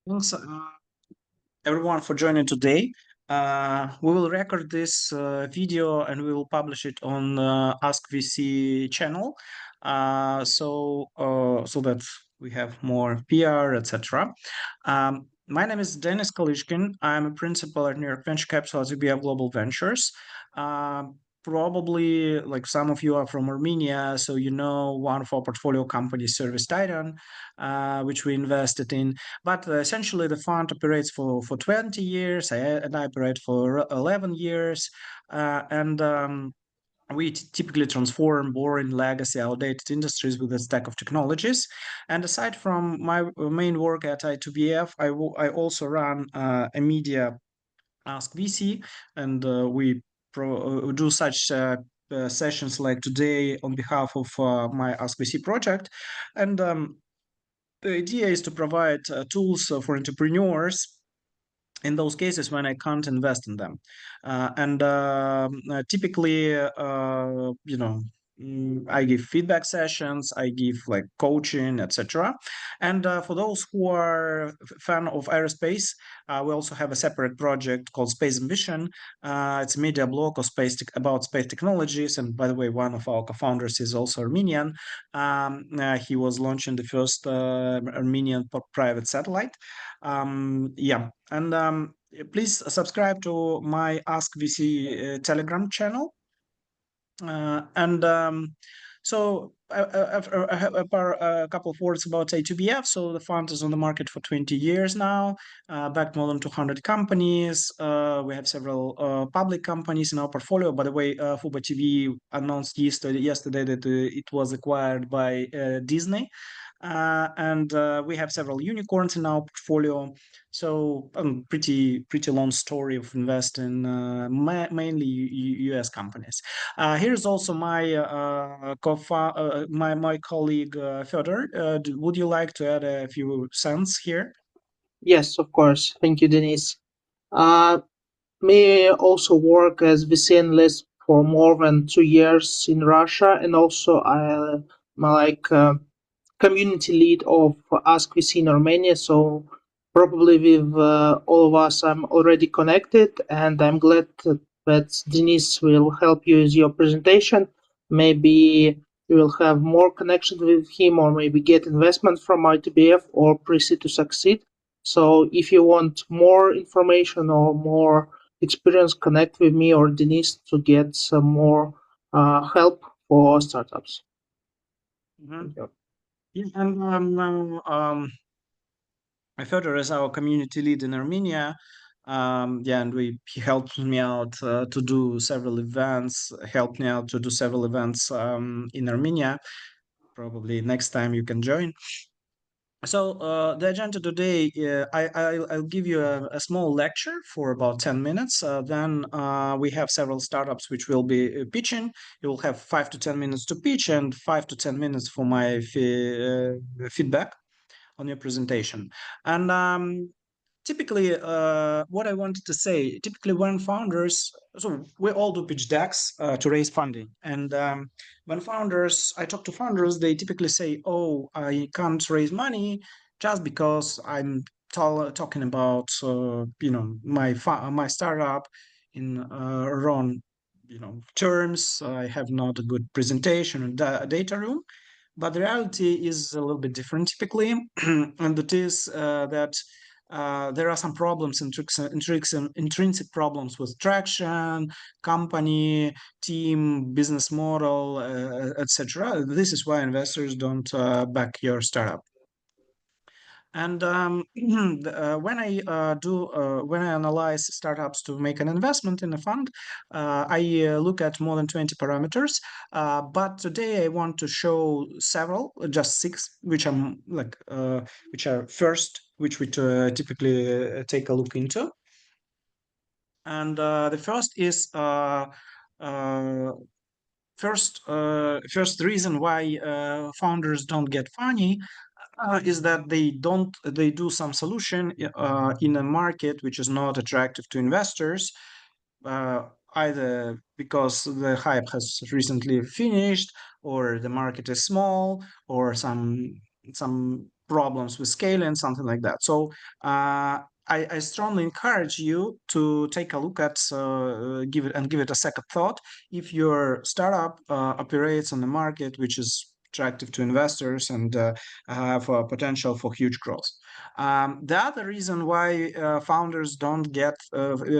Thanks, everyone, for joining today. We will record this video and we will publish it on Ask VC channel, so that we have more PR, etc. My name is Denis Kalyshkin. I'm a principal at New York Venture Capital at UBS Global Ventures. Probably, like some of you are from Armenia, so you know one of our portfolio companies, Service Titan, which we invested in. But essentially, the fund operates for 20 years, and I operate for 11 years. And we typically transform boring, legacy, outdated industries with a stack of technologies. And aside from my main work at I2BF, I also run a media Ask VC, and we do such sessions like today on behalf of my Ask VC project. And the idea is to provide tools for entrepreneurs in those cases when I can't invest in them. And typically, I give feedback sessions, I give like coaching, etc. And for those who are fan of aerospace, we also have a separate project called Space Ambition. It's a media blog of about space technologies. And by the way, one of our co-founders is also Armenian. He was launching the first Armenian private satellite. Yeah, and please subscribe to my Ask VC Telegram channel. And so I have a couple of words about A2BF. So the fund is on the market for 20 years now, backed more than 200 companies. We have several public companies in our portfolio. By the way, Fubo TV announced yesterday that it was acquired by Disney. And we have several unicorns in our portfolio. So pretty long story of investing mainly US companies. Here's also my my colleague Fedor. Would you like to add a few cents here? Yes, of course. Thank you, Denis. Uh, me also work as VC analyst for more than 2 years in Russia, and also I'm like community lead of Ask VC in Armenia. So probably with all of us, I'm already connected, and I'm glad that Denis will help you with your presentation. Maybe you will have more connection with him, or maybe get investment from ITBF or Pre-Seed to Succeed. So if you want more information or more experience, connect with me or Denis to get some more help for startups. Mhm. Yeah, and Fedor is our community lead in Armenia. Yeah, and he helped me out to do several events. Helped me out to do several events in Armenia. Probably next time you can join. So the agenda today, I'll give you a small lecture for about 10 minutes. Then we have several startups which will be pitching. You will have 5 to 10 minutes to pitch and 5 to 10 minutes for my feedback on your presentation. And typically, what I wanted to say, typically when founders, so we all do pitch decks to raise funding. And when I talk to founders, they typically say, oh, I can't raise money just because I'm talking about, my startup in wrong, terms. I have not a good presentation or data room. But the reality is a little bit different typically, and it is that there are some problems, intrinsic problems with traction, company, team, business model, etc. This is why investors don't back your startup. And when I analyze startups to make an investment in a fund, I look at more than 20 parameters. But today I want to show several, just 6, which are which we typically take a look into. And the first is first reason why founders don't get funny is that they do some solution in a market which is not attractive to investors, either because the hype has recently finished, or the market is small, or some problems with scaling, something like that. So I strongly encourage you to take a look at give it a second thought if your startup operates on the market which is attractive to investors and have potential for huge growth. The other reason why founders don't get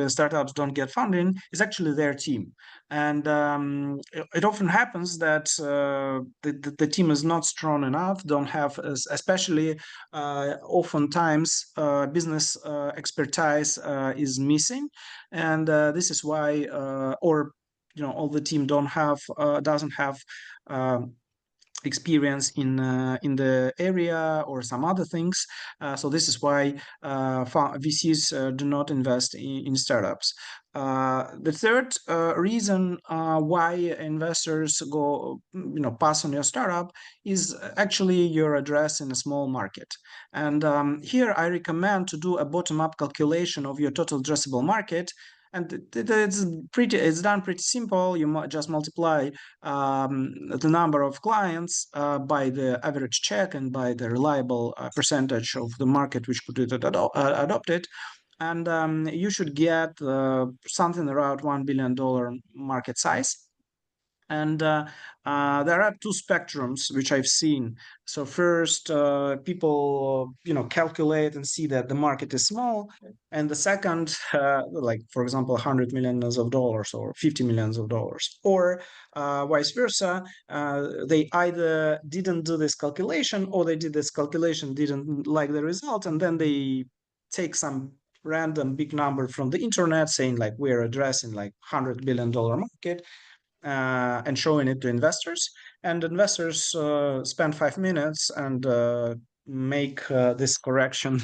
startups don't get funding is actually their team, and it often happens that the team is not strong enough, don't have, especially oftentimes business expertise is missing, and this is why, or all the team don't have doesn't have um, experience in the area or some other things. So this is why VCs do not invest in startups. The third reason why investors go, pass on your startup is actually your address in a small market. And here I recommend to do a bottom-up calculation of your total addressable market. And it's done pretty simple. You might just multiply the number of clients by the average check and by the reliable percentage of the market which could adopt it. And you should get something around $1 billion market size. And there are two spectrums which I've seen. So first, people calculate and see that the market is small, and the second, like for example, $100 million or $50 million, or vice versa. They either didn't do this calculation, or they did this calculation, didn't like the result, and then they take some random big number from the internet saying like we're addressing like $100 billion market, and showing it to investors. And investors spend 5 minutes and make this correction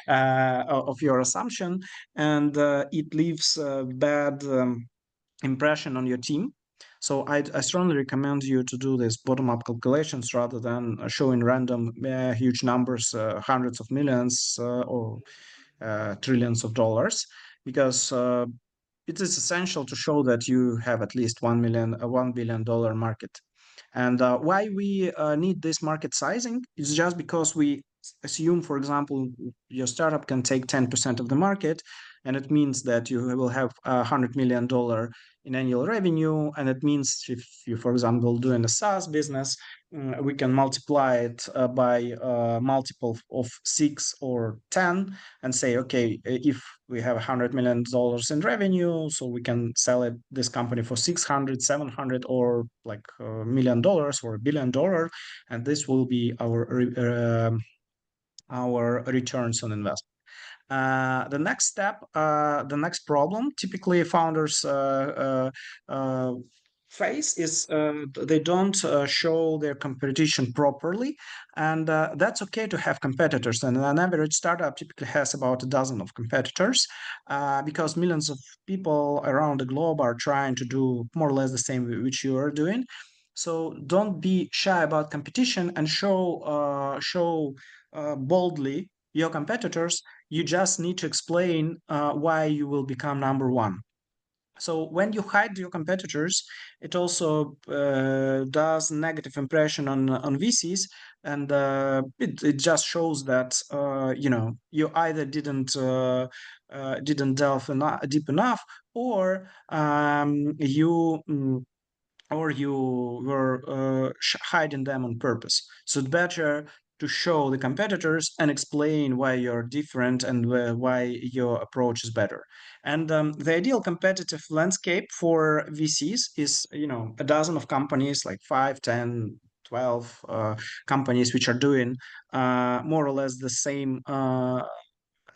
of your assumption, and it leaves a bad impression on your team. So I strongly recommend you to do this bottom-up calculations rather than showing random huge numbers, hundreds of millions or trillions of dollars, because it is essential to show that you have at least $1 billion market. And why we need this market sizing is just because we assume, for example, your startup can take 10% of the market, and it means that you will have $100 million in annual revenue. And it means if you, for example, doing a SaaS business, we can multiply it by a multiple of 6 or 10 and say, okay, if we have $100 million in revenue, so we can sell this company for 600, 700, or like $1 million or $1 billion, and this will be our returns on investment. The next step, the next problem typically founders face is they don't show their competition properly, and that's okay to have competitors. And an average startup typically has about a dozen of competitors, because millions of people around the globe are trying to do more or less the same which you are doing. So don't be shy about competition and show boldly your competitors. You just need to explain why you will become number one. So when you hide your competitors, it also does negative impression on VCs, and it just shows that you either didn't delve deep enough, or you were hiding them on purpose. So it's better to show the competitors and explain why you're different and why your approach is better. And the ideal competitive landscape for VCs is, a dozen of companies, like 5, 10, 12 companies, which are doing more or less the same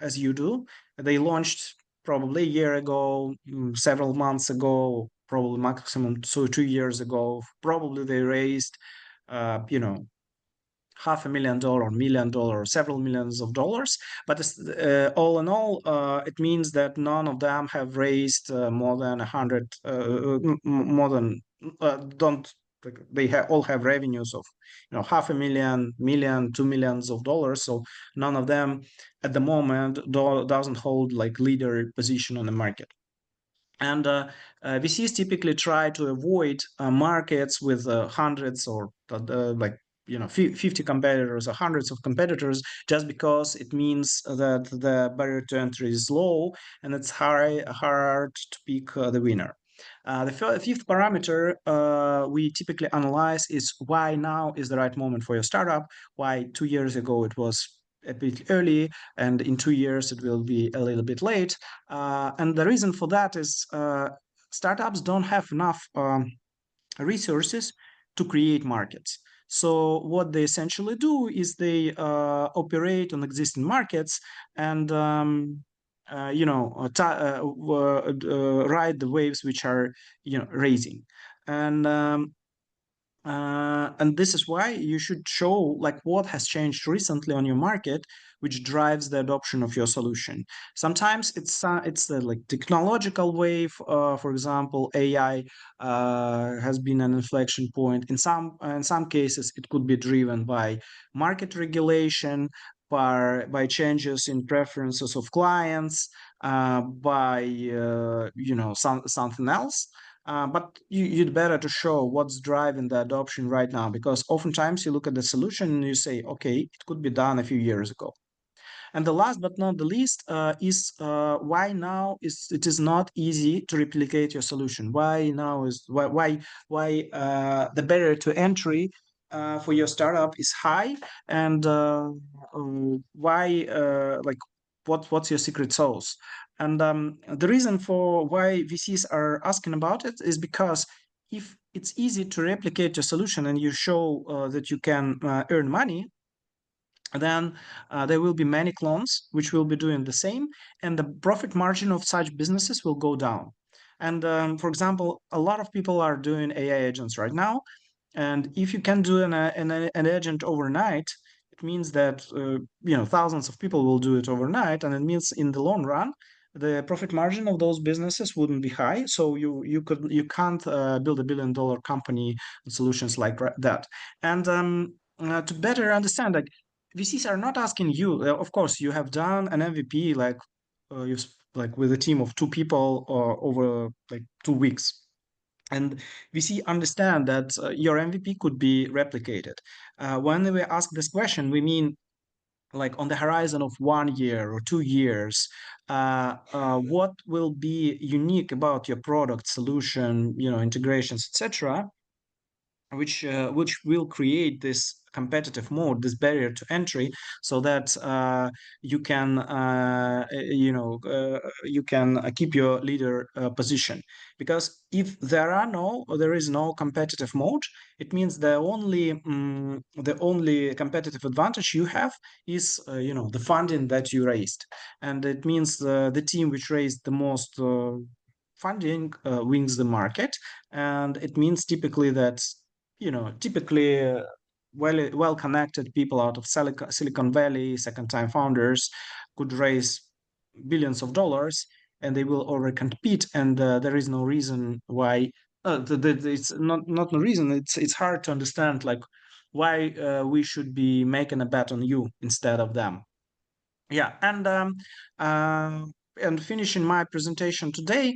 as you do. They launched probably a year ago, several months ago, probably maximum 2 years ago. Probably they raised, $500,000, $1 million, several millions of dollars. But all in all, it means that none of them have raised more than 100, more than don't. They all have revenues of, $500,000, million, $2 million of dollars. So none of them at the moment doesn't hold like leader position on the market. And VCs typically try to avoid markets with hundreds or like 50 competitors or hundreds of competitors, just because it means that the barrier to entry is low and it's hard to pick the winner. The fifth parameter we typically analyze is why now is the right moment for your startup, why 2 years ago it was a bit early, and in 2 years it will be a little bit late. And the reason for that is startups don't have enough resources to create markets. So what they essentially do is they operate on existing markets and ride the waves which are raising. And this is why you should show like what has changed recently on your market, which drives the adoption of your solution. Sometimes it's the like technological wave. For example, AI has been an inflection point. In some cases, it could be driven by market regulation, by changes in preferences of clients, by something else. But you'd better to show what's driving the adoption right now, because oftentimes you look at the solution and you say, okay, it could be done a few years ago. And the last but not the least is why now is it is not easy to replicate your solution. Why now is why the barrier to entry for your startup is high, and why like what's your secret sauce? And the reason for why VCs are asking about it is because if it's easy to replicate your solution and you show that you can earn money, then there will be many clones which will be doing the same, and the profit margin of such businesses will go down. And for example, a lot of people are doing AI agents right now, and if you can do an agent overnight, it means that thousands of people will do it overnight, and it means in the long run the profit margin of those businesses wouldn't be high. So you can't build $1 billion company with solutions like that. And to better understand, like VCs are not asking you. Of course, you have done an MVP like like with a team of two people over like 2 weeks, and VC understand that your MVP could be replicated. When we ask this question, we mean like on the horizon of 1 year or 2 years, what will be unique about your product, solution, integrations, etc., which will create this competitive mode, this barrier to entry, so that you can keep your leader position. Because if there is no competitive mode, it means the only competitive advantage you have is the funding that you raised, and it means the team which raised the most funding wins the market. And it means typically that well connected people out of Silicon Valley, second time founders, could raise billions of dollars, and they will over compete. And there is no reason why. It's not no reason. It's hard to understand like why we should be making a bet on you instead of them. Yeah, uh, and finishing my presentation today.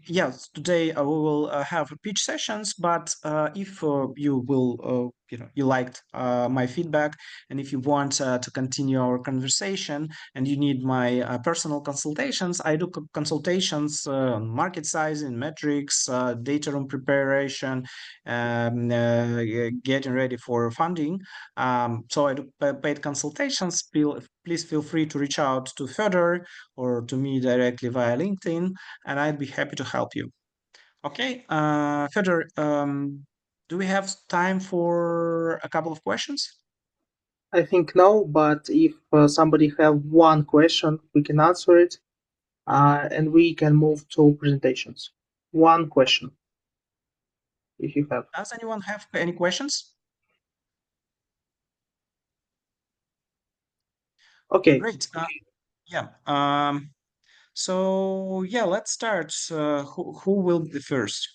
Yes, today we will have pitch sessions, but if you will, you liked my feedback, and if you want to continue our conversation, and you need my personal consultations, I do consultations on market sizing, metrics, data room preparation, getting ready for funding. So I do paid consultations. Please feel free to reach out to Fedor or to me directly via LinkedIn, and I'd be happy to help you. Okay, Fedor, do we have time for a couple of questions? I think no, but if somebody have one question, we can answer it, and we can move to presentations. One question, if you have. Does anyone have any questions? Okay. Great. Yeah. So yeah, let's start. Who will be first?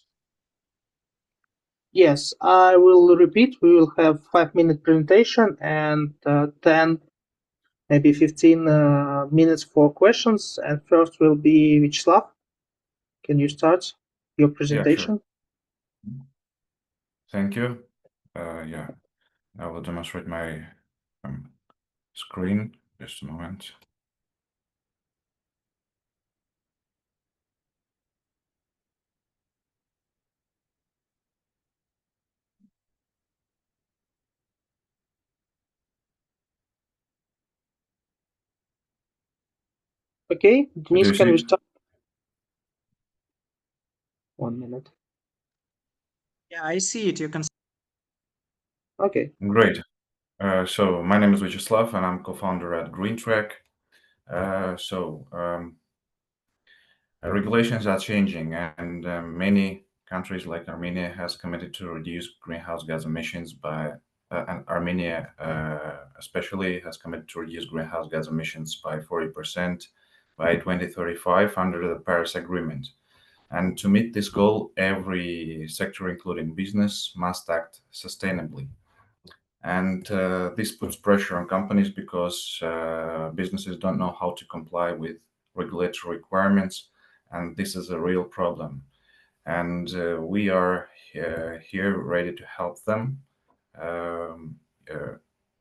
Yes, I will repeat. We will have 5 minute presentation and 10, maybe 15 minutes for questions. And first will be Vyacheslav. Can you start your Yeah, sure. presentation? Thank you. Yeah. I will demonstrate my screen. Just a moment. Okay, Do Denis, you can see we it? start? 1 minute. Yeah, I see it. You can. Okay. Great. So my name is Vyacheslav, and I'm co-founder at Grintrq. Regulations are changing, and many countries like Armenia has committed to reduce greenhouse gas emissions and Armenia especially has committed to reduce greenhouse gas emissions by 40% by 2035 under the Paris Agreement. And to meet this goal, every sector, including business, must act sustainably. And this puts pressure on companies because businesses don't know how to comply with regulatory requirements, and this is a real problem. And we are here ready to help them um, uh,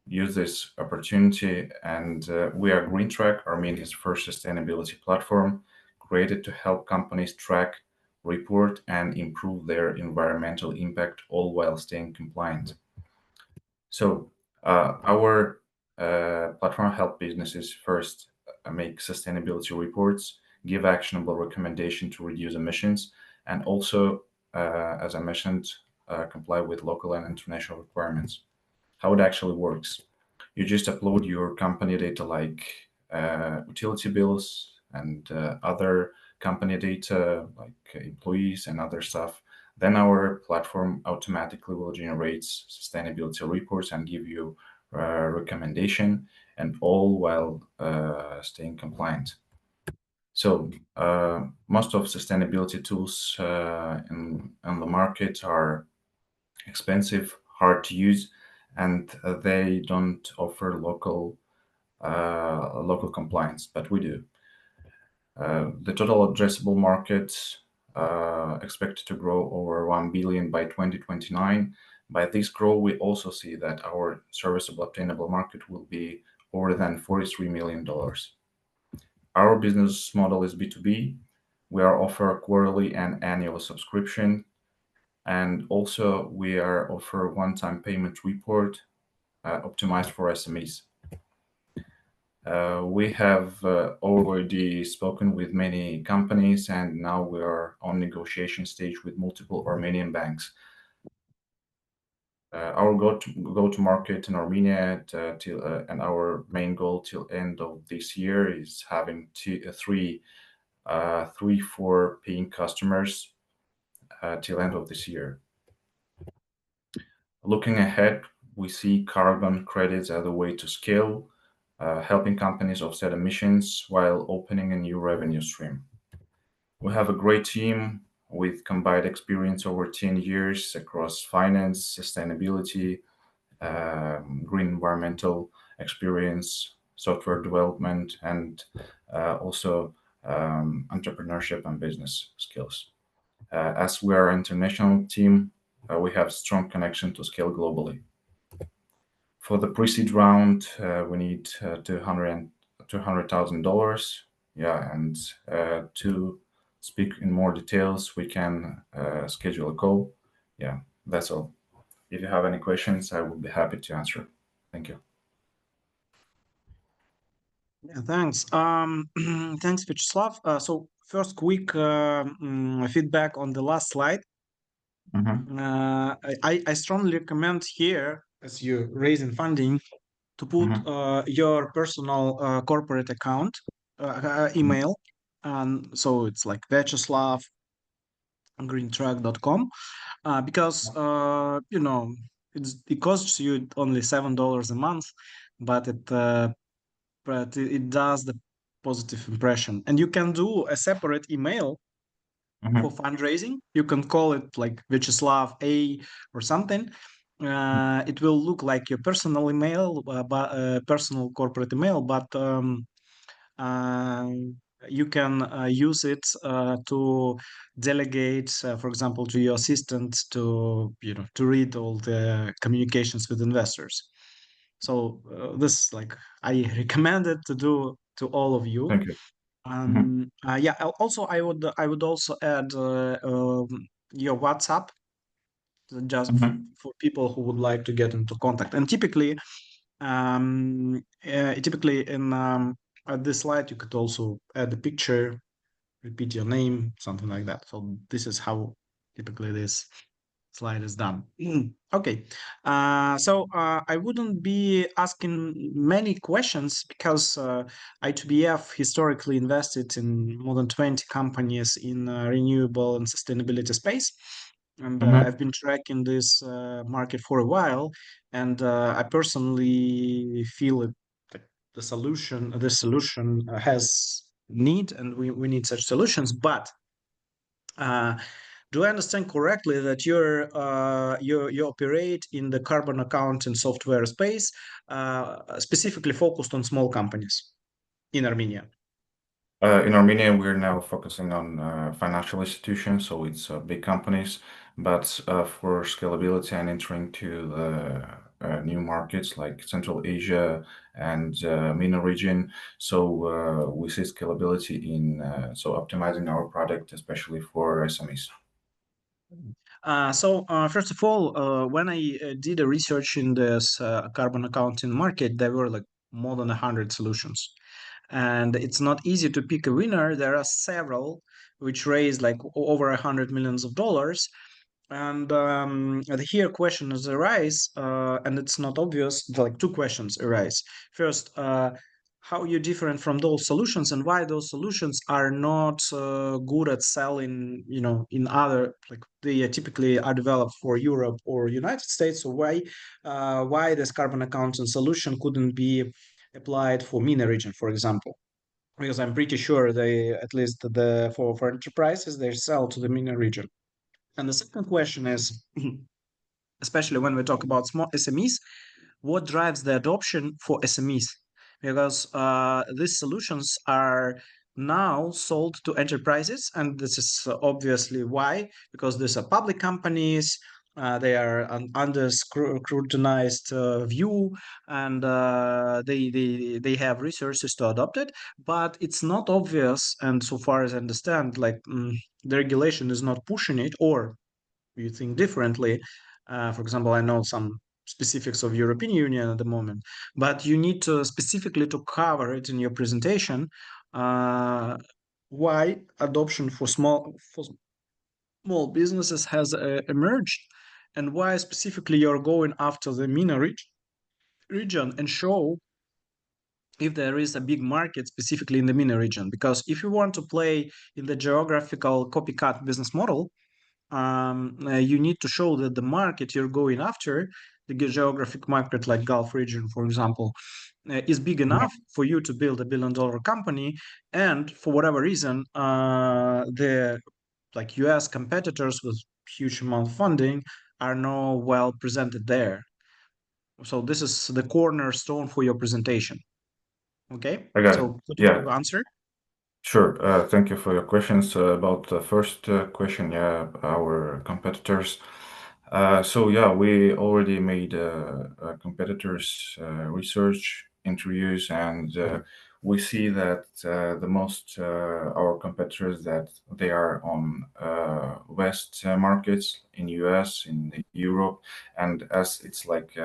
use this opportunity. And we are Grintrq, Armenia's first sustainability platform, created to help companies track, report, and improve their environmental impact, all while staying compliant. So our platform help businesses first make sustainability reports, give actionable recommendation to reduce emissions, and also, as I mentioned, comply with local and international requirements. How it actually works: you just upload your company data like utility bills and other company data like employees and other stuff. Then our platform automatically will generate sustainability reports and give you recommendation, and all while staying compliant. So most of sustainability tools in the market are expensive, hard to use, and they don't offer local compliance, but we do. The total addressable market expected to grow over 1 billion by 2029. By this growth, we also see that our serviceable obtainable market will be more than $43 million. Our business model is B2B. We are offer a quarterly and annual subscription, and also we are offer one-time payment report optimized for SMEs. We have already spoken with many companies, and now we are on negotiation stage with multiple Armenian banks. Our go to market in Armenia and our main goal till end of this year is having three, four paying customers till end of this year. Looking ahead, we see carbon credits as a way to scale, helping companies offset emissions while opening a new revenue stream. We have a great team with combined experience over 10 years across finance, sustainability, green environmental experience, software development, and also entrepreneurship and business skills. As we are an international team, we have strong connection to scale globally. For the pre-seed round, we need $200,000. Yeah, and to speak in more details, we can schedule a call. Yeah, that's all. If you have any questions, I will be happy to answer. Thank you. Yeah, thanks. Thanks, Vyacheslav. So first, quick feedback on the last slide. Mm-hmm. I strongly recommend here, as you're raising funding, to put Mm-hmm. your personal corporate account email, and so it's like Vyacheslav Grintrq.com, because it costs you only $7 a month, but it does the positive impression, and you can do a separate email for Mm-hmm. fundraising. You can call it like Vyacheslav A or something. It will look like your personal email, but personal corporate email, but uh, you can use it to delegate, for example, to your assistant to read all the communications with investors. So this like I recommend it to do to all of you. Thank you. Hmm. Yeah. Also, I would also add your WhatsApp just Hmm. for people who would like to get into contact. And typically in at this slide you could also add a picture, repeat your name, something like that. So this is how typically this slide is done. Okay. So I wouldn't be asking many questions because I2BF historically invested in more than 20 companies in renewable and sustainability space. And Hmm. I've been tracking this market for a while. And I personally feel that the solution has need, and we need such solutions. But uh, do I understand correctly that you operate in the carbon accounting software space, specifically focused on small companies in Armenia? In Armenia, we're now focusing on financial institutions, so it's big companies. But for scalability and entering to the new markets like Central Asia and MENA region, so we see scalability in so optimizing our product, especially for SMEs. So first of all, when I did a research in this carbon accounting market, there were like more than 100 solutions, and it's not easy to pick a winner. There are several which raised like over $100 million. And here questions arise, and it's not obvious. Like two questions arise. First, how you different from those solutions, and why those solutions are not good at selling, in other, like they typically are developed for Europe or United States. So why this carbon accounting solution couldn't be applied for MENA region, for example? Because I'm pretty sure they, at least for enterprises, they sell to the MENA region. And the second question is, especially when we talk about small SMEs, what drives the adoption for SMEs? Because these solutions are now sold to enterprises, and this is obviously why, because these are public companies. They are under scrutinized view, and they have resources to adopt it. But it's not obvious, and so far as I understand, like the regulation is not pushing it, or you think differently. For example, I know some specifics of European Union at the moment, but you need to specifically to cover it in your presentation. Uh, why adoption for small businesses has emerged, and why specifically you're going after the MENA region, and show if there is a big market specifically in the MENA region. Because if you want to play in the geographical copycat business model, you need to show that the market you're going after, the geographic market like Gulf region, for example, is big enough for you to build $1 billion company. And for whatever reason, the like US competitors with huge amount of funding are not well presented there. So this is the cornerstone for your presentation. Okay, I got it. so could Yeah, you answer? sure. Thank you for your questions. About the first question, yeah, our competitors. So yeah, we already made competitors research interviews, and we see that the most our competitors that they are on West markets in US, in Europe, and as it's like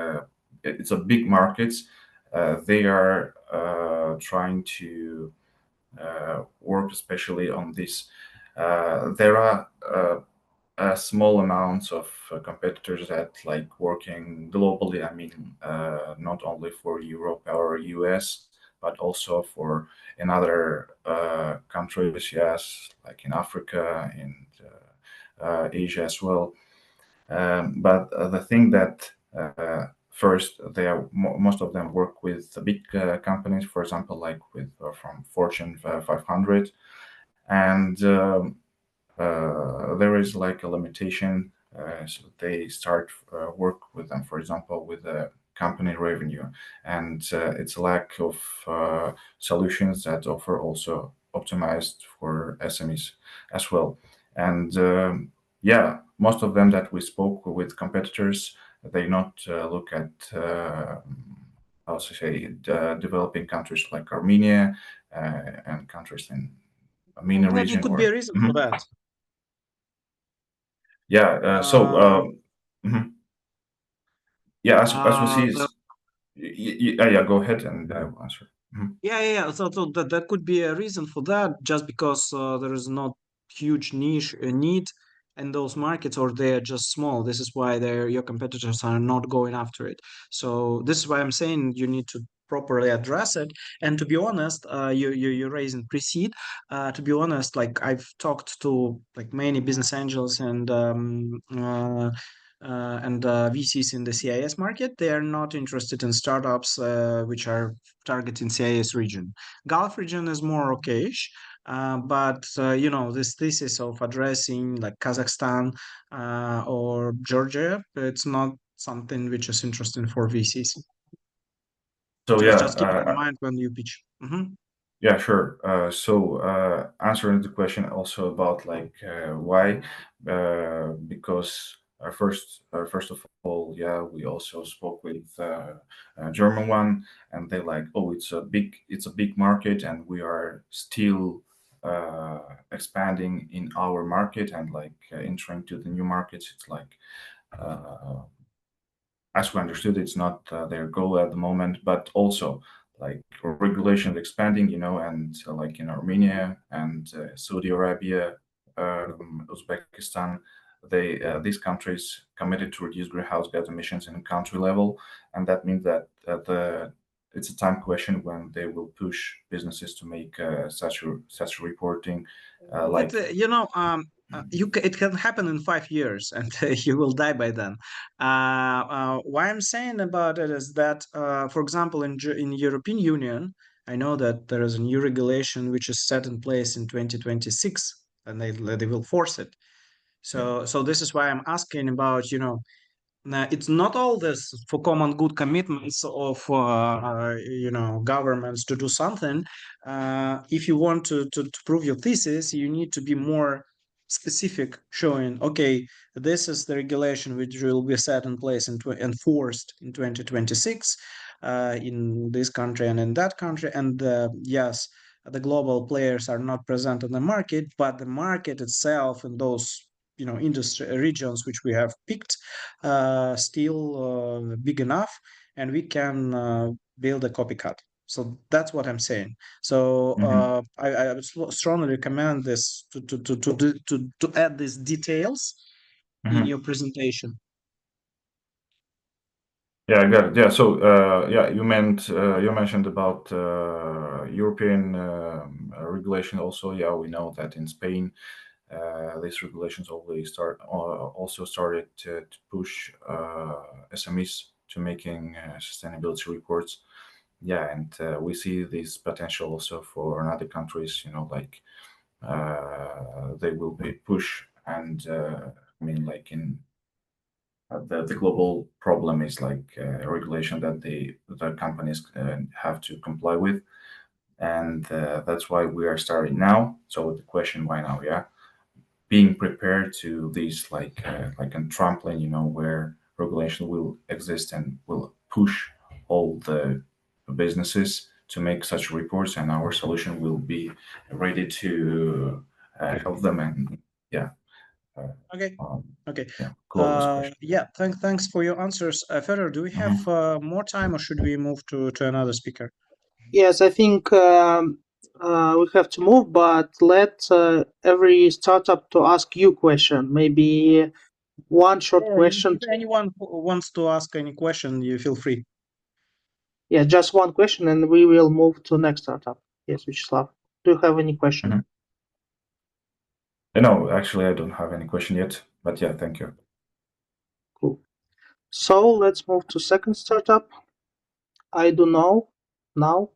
it's a big markets, they are trying to work especially on this. There are small amounts of competitors that like working globally. I mean, not only for Europe or US, but also for in other countries. Yes, like in Africa and Asia as well. But the thing that first, they are most of them work with the big companies, for example, like with from Fortune 500, and there is like a limitation. So they start work with them, for example, with the company revenue, and it's a lack of solutions that offer also optimized for SMEs as well. And most of them that we spoke with competitors, they not look at how to say developing countries like Armenia and countries in MENA Maybe region could be a or reason for that. yeah. Mhm. Yeah, as we see, The yeah. Go ahead and answer. Mhm. Yeah. So that could be a reason for that, just because there is not huge niche need in those markets, or they're just small. This is why your competitors are not going after it. So this is why I'm saying you need to properly address it. And to be honest, you're raising pre-seed. To be honest, like I've talked to like many business angels and VCs in the CIS market. They are not interested in startups which are targeting CIS region. Gulf region is more okayish, but this thesis of addressing like Kazakhstan or Georgia, it's not something which is interesting for VCs. So Just keep it in mind when you pitch. yeah, sure. Answering the question also about like why, because first of all, yeah, we also spoke with a German one, and they like, oh, it's a big market, and we are still expanding in our market and like entering to the new markets. It's like uh, as we understood, it's not their goal at the moment, but also like regulation expanding, and like in Armenia and Saudi Arabia, Uzbekistan, these countries committed to reduce greenhouse gas emissions in country level, and that means that it's a time question when they will push businesses to make such reporting, like. It can happen in 5 years, and you will die by then. Why I'm saying about it is that, for example, in European Union, I know that there is a new regulation which is set in place in 2026, and they will force it. So this is why I'm asking about, it's not all this for common good commitments of governments to do something. If you want to prove your thesis, you need to be more specific, showing, okay, this is the regulation which will be set in place and enforced in 2026 in this country and in that country. And yes, the global players are not present in the market, but the market itself in those industry regions which we have picked still big enough, and we can build a copycat. So that's what I'm saying. So Mhm, I would strongly recommend this to add these details in mhm. your presentation. Yeah, I got it. Yeah, so yeah, you mentioned about European regulation also. Yeah, we know that in Spain, these regulations also started to push SMEs to making sustainability reports. Yeah, and we see this potential also for other countries. Like they will be push and I mean, like in the global problem is like regulation that the companies have to comply with, and that's why we are starting now. So the question, why now? Yeah, being prepared to these like a trampoline, where regulation will exist and will push all the businesses to make such reports, and our solution will be ready to help them and yeah, uh, Okay. um, Okay. yeah, close this question. Yeah. Thanks for your answers, Fedor. Do we have Mhm. more time, or should we move to another speaker? Yes, I think we have to move, but let every startup to ask you question. Maybe one short Or question. if anyone wants to ask any question, you feel free. Yeah, just one question, and we will move to next startup. Yes, Vyacheslav. Do you have any question? Mhm. No, actually, I don't have any question yet, but yeah, thank you. Cool. So let's move to second startup. iDOnow now.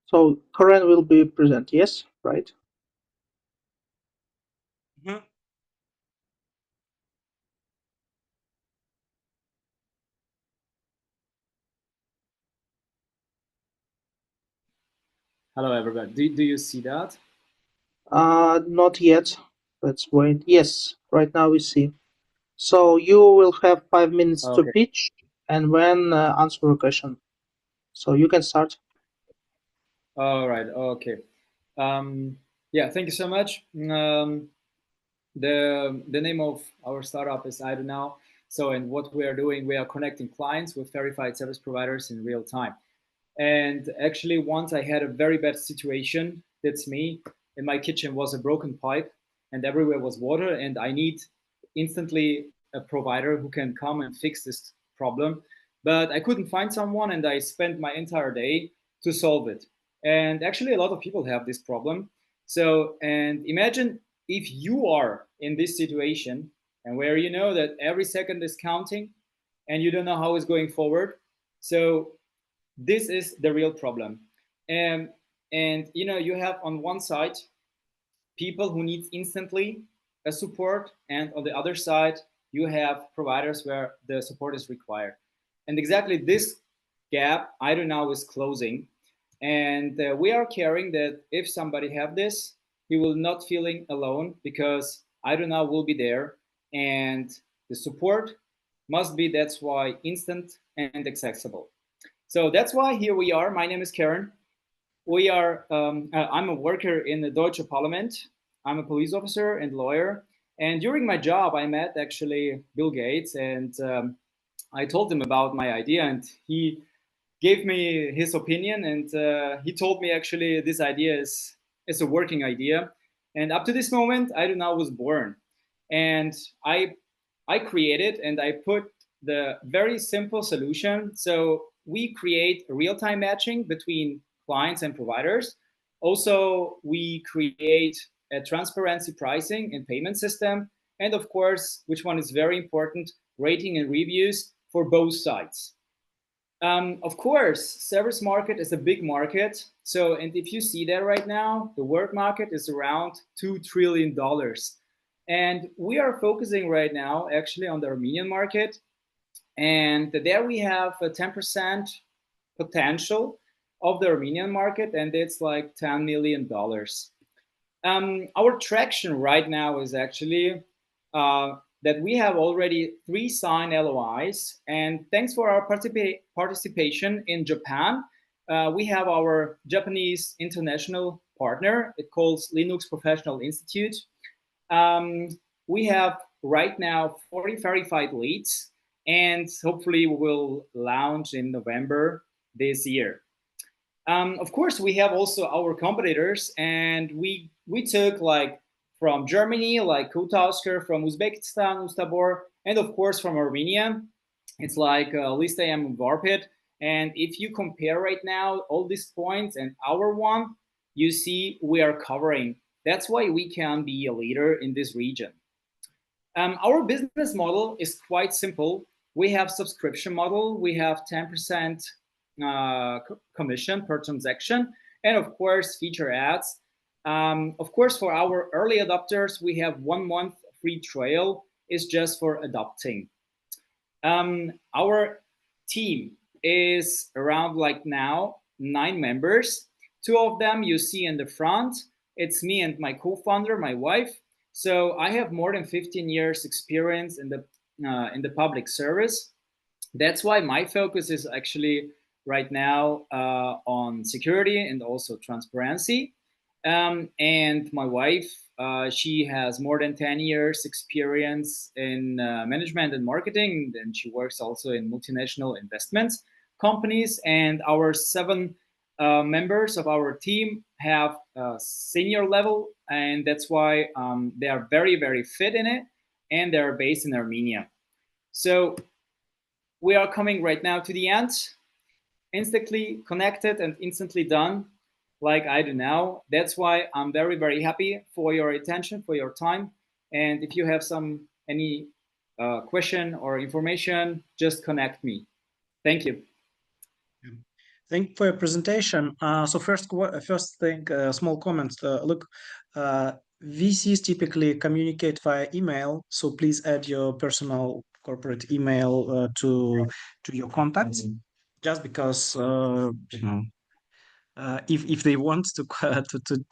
So Karen will be present. Yes, right? Mhm. Hello, everybody. Do you see that? Not yet. Let's wait. Yes, right now we see. So you will have 5 minutes to Okay. pitch and then answer a question. So you can start. All right. Okay. Yeah. Thank you so much. The name of our startup is iDOnow. So, and what we are doing, we are connecting clients with verified service providers in real time. And actually, once I had a very bad situation. That's me. In my kitchen was a broken pipe, and everywhere was water. And I need instantly a provider who can come and fix this problem. But I couldn't find someone, and I spent my entire day to solve it. And actually, a lot of people have this problem. So, and imagine if you are in this situation and where you know that every second is counting and you don't know how it's going forward. So this is the real problem. um, and you have on one side people who need instantly a support, and on the other side you have providers where the support is required. And exactly this gap iDOnow is closing. And we are caring that if somebody have this, he will not feeling alone, because iDOnow will be there, and the support must be, that's why, instant and accessible. So that's why here we are. My name is Karen. I'm a worker in the Deutsche Parliament. I'm a police officer and lawyer. And during my job, I met actually Bill Gates, and I told him about my idea, and he gave me his opinion, and he told me actually this idea is a working idea. And up to this moment, iDOnow was born, and I created and I put the very simple solution. So we create real-time matching between clients and providers. Also, we create a transparency pricing and payment system, and of course, which one is very important, rating and reviews for both sides. Of course, service market is a big market. So, and if you see that right now, the world market is around $2 trillion. And we are focusing right now actually on the Armenian market. And there we have a 10% potential of the Armenian market, and it's like $10 million. Our traction right now is actually that we have already 3 signed LOIs, and thanks for our participation in Japan. We have our Japanese international partner. It calls Linux Professional Institute. Um, we have right now 40 verified leads, and hopefully we will launch in November this year. Of course, we have also our competitors, and we took like from Germany, like Kutasker, from Uzbekistan, Ustabor, and of course from Armenia. It's like Listayam and Varpet. And if you compare right now all these points and our one, you see we are covering. That's why we can be a leader in this region. Our business model is quite simple. We have subscription model. We have 10% commission per transaction, and of course feature ads. Of course, for our early adopters, we have 1 month free trial. Is just for adopting. Our team is around like now 9 members. 2 of them you see in the front. It's me and my co-founder, my wife. So I have more than 15 years experience in the public service. That's why my focus is actually right now on security and also transparency. And my wife, she has more than 10 years experience in management and marketing, and she works also in multinational investments companies. And our 7 members of our team have senior level, and that's why they are very, very fit in it, and they're based in Armenia. So we are coming right now to the end, instantly connected and instantly done, like iDOnow. That's why I'm very, very happy for your attention, for your time. And if you have any question or information, just connect me. Thank you. Thank you for your presentation. So first thing, small comments. Look, VCs typically communicate via email, so please add your personal corporate email to your contacts. Just because if they want to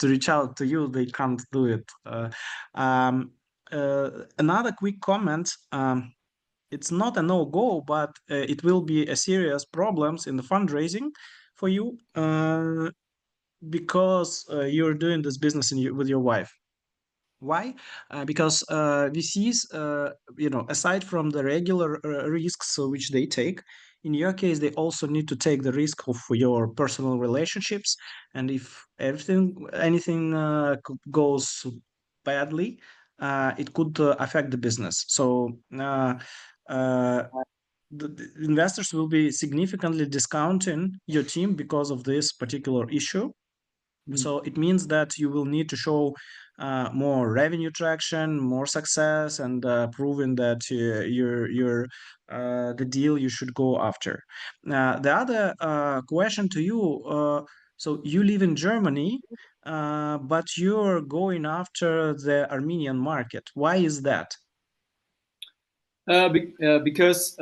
reach out to you, they can't do it. Um, Another quick comment. It's not a no-go, but it will be a serious problems in the fundraising for you because you're doing this business with your wife. Why? Because VCs, aside from the regular risks which they take, in your case, they also need to take the risk of your personal relationships. And if anything goes badly, it could affect the business. So the investors will be significantly discounting your team because of this particular issue. So it means that you will need to show more revenue traction, more success, and proving that you're the deal you should go after. The other question to you: so you live in Germany, but you're going after the Armenian market. Why is that? Because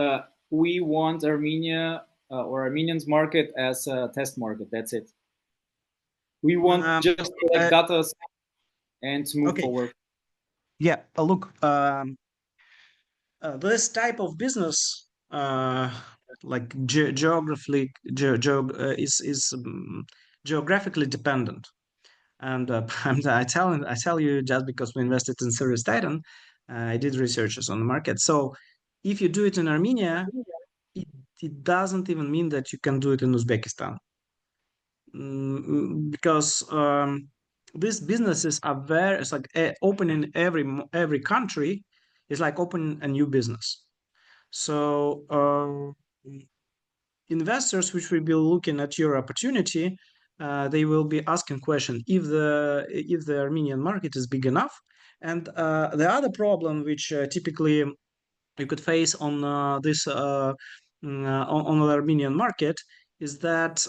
we want Armenia or Armenians market as a test market. That's it. We want just to collect data and to move forward. Yeah, look, this type of business, like geographically, is geographically dependent. And I tell you just because we invested in Sirius Titan, I did researches on the market. So if you do it in Armenia, it doesn't even mean that you can do it in Uzbekistan. Because these businesses are it's like opening every country is like opening a new business. So investors which will be looking at your opportunity, they will be asking question if the Armenian market is big enough. And the other problem which typically you could face on this on the Armenian market is that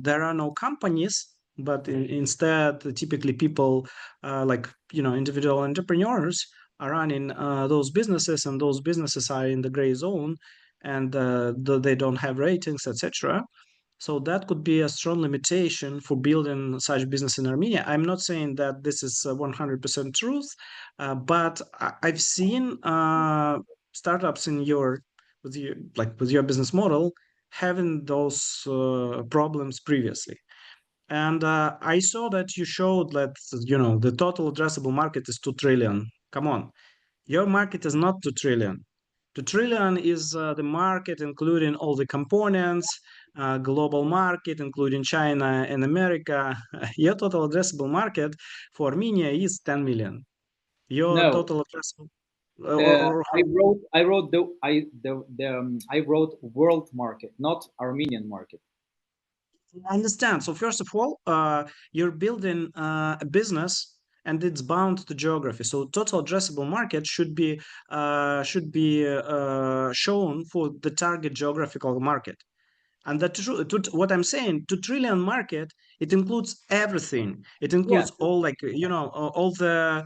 there are no companies, but instead typically people like individual entrepreneurs are running those businesses, and those businesses are in the gray zone, and they don't have ratings, etc. So that could be a strong limitation for building such business in Armenia. I'm not saying that this is 100% truth, but I've seen startups with your business model having those problems previously. And I saw that you showed that the total addressable market is 2 trillion. Come on, your market is not 2 trillion. 2 trillion is the market including all the components, global market including China and America. Your total addressable market for Armenia is 10 million. Your No. total addressable or I wrote world market, not Armenian market. I understand. So first of all, you're building a business, and it's bound to geography. So total addressable market should be shown for the target geographical market. And that what I'm saying, 2 trillion market, it includes everything. It includes all all the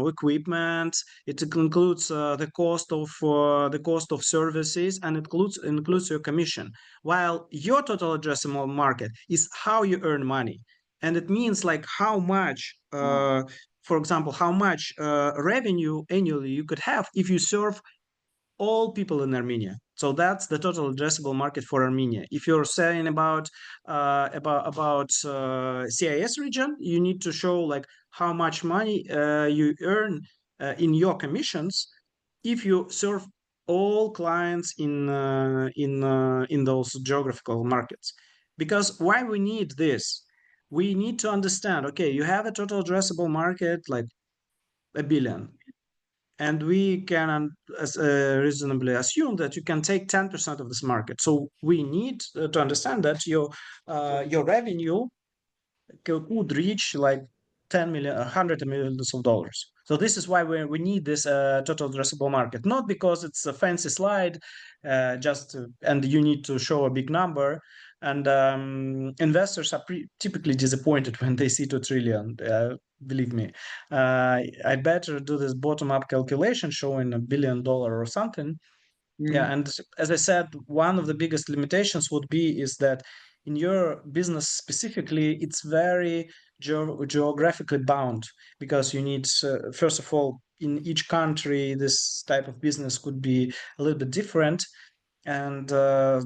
equipment. It includes the cost of services, and it includes your commission. While your total addressable market is how you earn money, and it means like how much. For example, how much revenue annually you could have if you serve all people in Armenia. So that's the total addressable market for Armenia. If you're saying about CIS region, you need to show like how much money you earn in your commissions if you serve all clients in those geographical markets. Because why we need this? We need to understand. Okay, you have a total addressable market like a billion, and we can reasonably assume that you can take 10% of this market. So we need to understand that your revenue could reach like 10 million, 100 millions of dollars. So this is why we need this total addressable market, not because it's a fancy slide, and you need to show a big number. And investors are typically disappointed when they see 2 trillion. Believe me, I better do this bottom-up calculation showing $1 billion or something. Yeah, and as I said, one of the biggest limitations would be is that in your business specifically, it's very geographically bound, because you need, first of all, in each country, this type of business could be a little bit different, and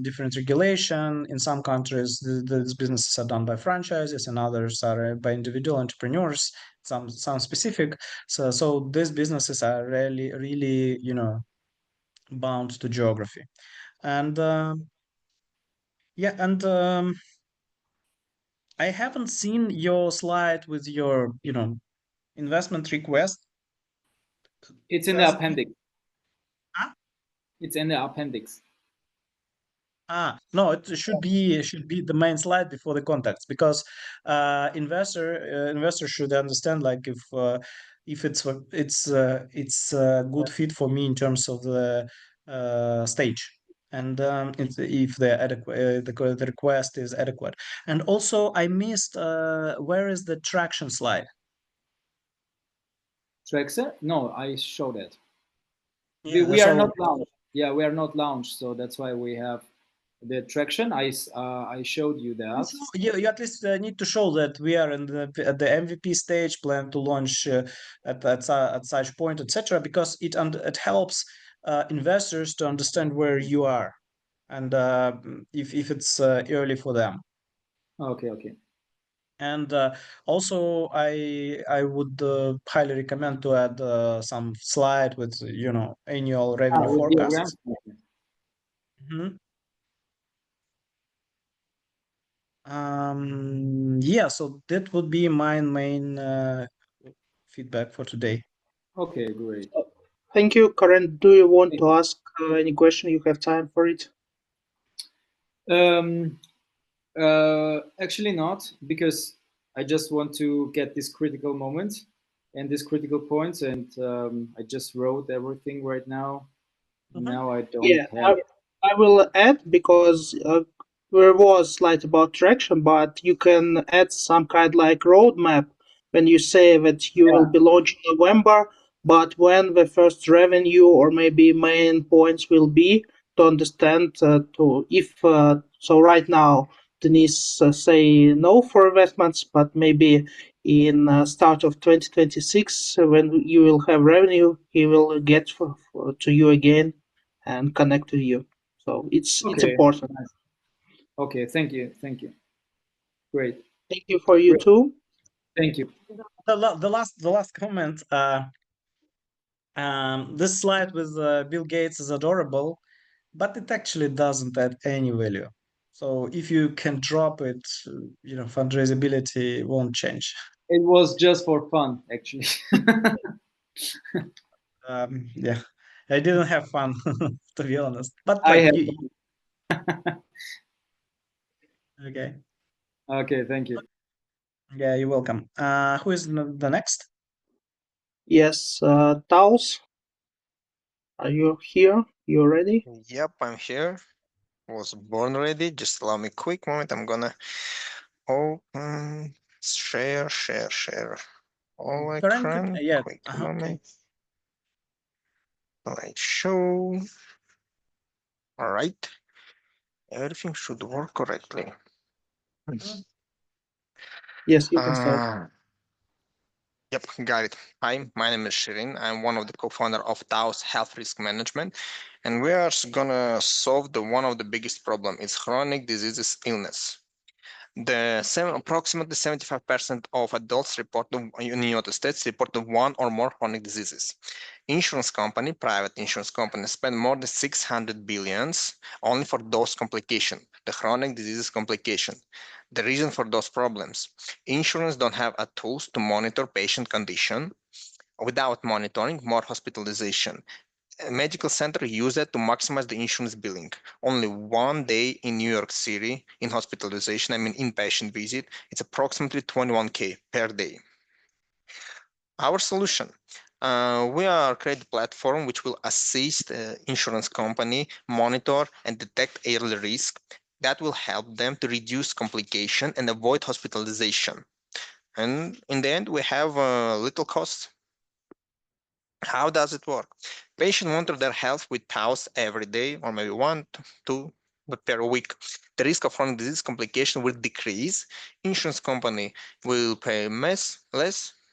different regulation. In some countries, these businesses are done by franchises, and others are by individual entrepreneurs. Some specific. So these businesses are really, bound to geography. And yeah, and I haven't seen your slide with your, investment request. It's in the Does appendix. Huh? It's in the appendix. No, it should be the main slide before the contacts, because investor should understand, like, if it's a good fit for me in terms of the stage, and if the adequate the request is adequate. And also, I missed, where is the traction slide? Traxer? No, I showed it. Yeah, We are so not launched. Yeah, we are not launched, so that's why we have the traction. I showed you that. you at least need to show that we are at the MVP stage, plan to launch at such point, etc. Because it helps investors to understand where you are, and if it's early for them. Okay. And also, I would highly recommend to add some slide with, annual revenue With forecasts. diagrams. Mhm. Yeah, so that would be my main feedback for today. Okay, great. Thank you, Karen. Do you want to ask any question? You have time for it. Actually not, because I just want to get this critical moment and this critical points, and I just wrote everything right now. Now I don't Yeah, have. I will add, because there was slide about traction, but you can add some kind like roadmap when you say that you will Yeah. be launched in November, but when the first revenue or maybe main points will be, to understand, to if so right now Denise say no for investments, but maybe in start of 2026, when you will have revenue, he will get to you again and connect to you. So it's Okay. important. Nice. Okay. Thank you. Great. Thank you for you too. Thank you. The last comment. This slide with Bill Gates is adorable, but it actually doesn't add any value. So if you can drop it, fundraisability won't change. It was just for fun, actually. Yeah, I didn't have fun, to be honest. But I like have. okay, Okay. Thank you. yeah, you're welcome. Who is the next? Yes, TAOS, are you here? You ready? Yep, I'm here. Was born ready. Just allow me a quick moment. I'm gonna open, share all Currently, ecran. yeah. Quick Okay. moment. Slideshow. All right. Everything should work correctly. Yes, you can start. Yep, got it. Hi, my name is Shirin. I'm one of the co-founder of TAOS Health Risk Management, and we are gonna solve one of the biggest problem. It's chronic diseases illness. Approximately 75% of adults in the United States report one or more chronic diseases. Private insurance companies spend more than 600 billions only for those complications, the chronic diseases complication. The reason for those problems, insurance don't have a tools to monitor patient condition. Without monitoring, more hospitalization. A medical center use it to maximize the insurance billing. Only 1 day in New York City in hospitalization, inpatient visit, it's approximately 21K per day. Our solution, we are create a platform which will assist insurance company monitor and detect early risk that will help them to reduce complication and avoid hospitalization. And in the end, we have little costs. How does it work? Patients monitor their health with TAOS every day, or maybe 1, 2, but per week, the risk of chronic disease complication will decrease. Insurance company will pay less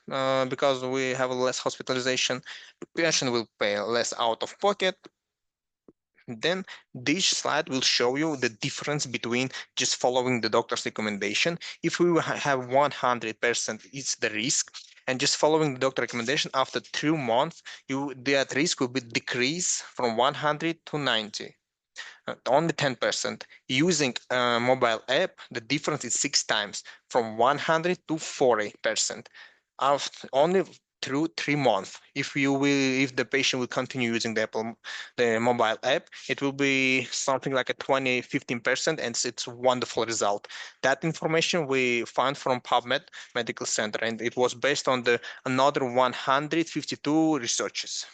because we have less hospitalization. The patient will pay less out of pocket. Then this slide will show you the difference between just following the doctor's recommendation. If we have 100% is the risk, and just following the doctor recommendation after 2 months, that risk will be decreased from 100 to 90. Only 10%. Using a mobile app, the difference is 6 times, from 100 to 40%. After only through 3 months. If the patient will continue using the mobile app, it will be something like a 15%, and it's a wonderful result. That information we found from PubMed Medical Center, and it was based on another 152 researches.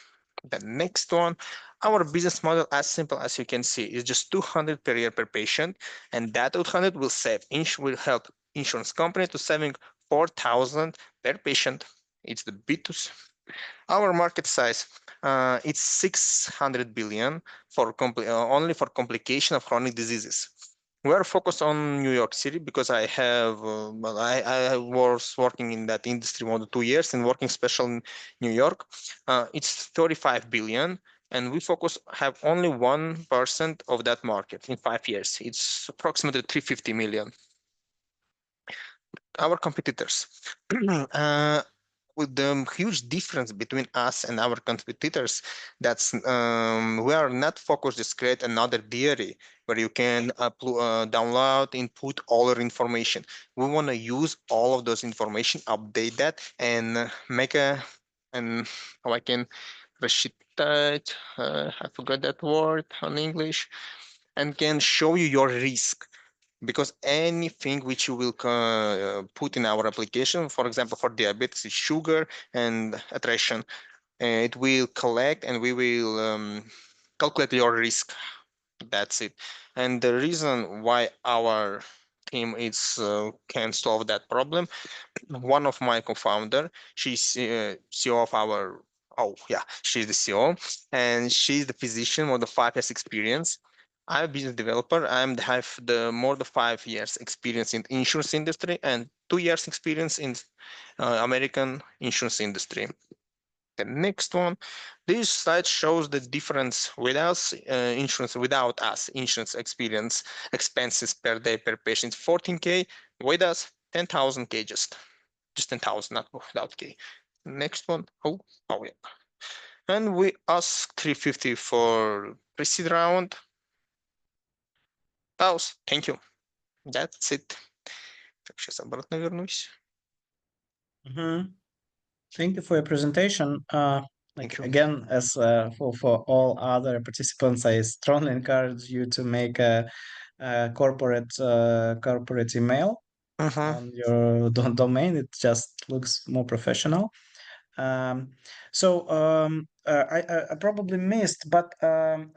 The next one, our business model, as simple as you can see, is just 200 per year per patient, and that 200 will help insurance company to saving 4,000 per patient. It's the B2C. Our market size, it's 600 billion for only for complication of chronic diseases. We are focused on New York City because I was working in that industry more than 2 years and working special in New York. It's 35 billion, and we have only 1% of that market in 5 years. It's approximately 350 million. Our competitors. With the huge difference between us and our competitors, that's we are not focused to create another diary where you can download, input all your information. We want to use all of those information, update that, and make and how I can reshitat, I forgot that word on English, and can show you your risk. Because anything which you will put in our application, for example, for diabetes, is sugar and attrition, it will collect and we will calculate your risk. That's it. And the reason why our team can solve that problem, one of my co-founder, she's CEO of our, she's the CEO, and she's the physician with the 5 years experience. I'm a business developer. I have the more than 5 years experience in insurance industry and 2 years experience in American insurance industry. The next one, this slide shows the difference without us insurance experience expenses per day per patient 14K, with us 10,000K, just 10,000, not without K. Next one, yeah, and we ask 350 for pre-seed round. TAOS, thank you. That's it. Так, сейчас обратно вернусь. Thank you for your presentation. Thank you. Again, as for all other participants, I strongly encourage you to make a corporate email on your domain. It just looks more professional. I probably missed, but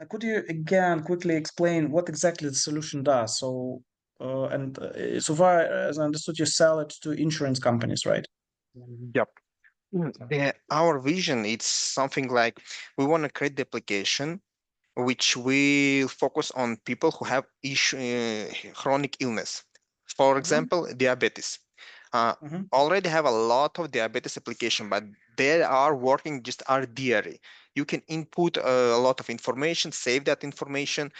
could you again quickly explain what exactly the solution does? So far as I understood, you sell it to insurance companies, right? Yep. Our vision is something like we want to create the application which will focus on people who have chronic illness. For example, diabetes. Already have a lot of diabetes application, but they are working just our diary. You can input a lot of information, save that information.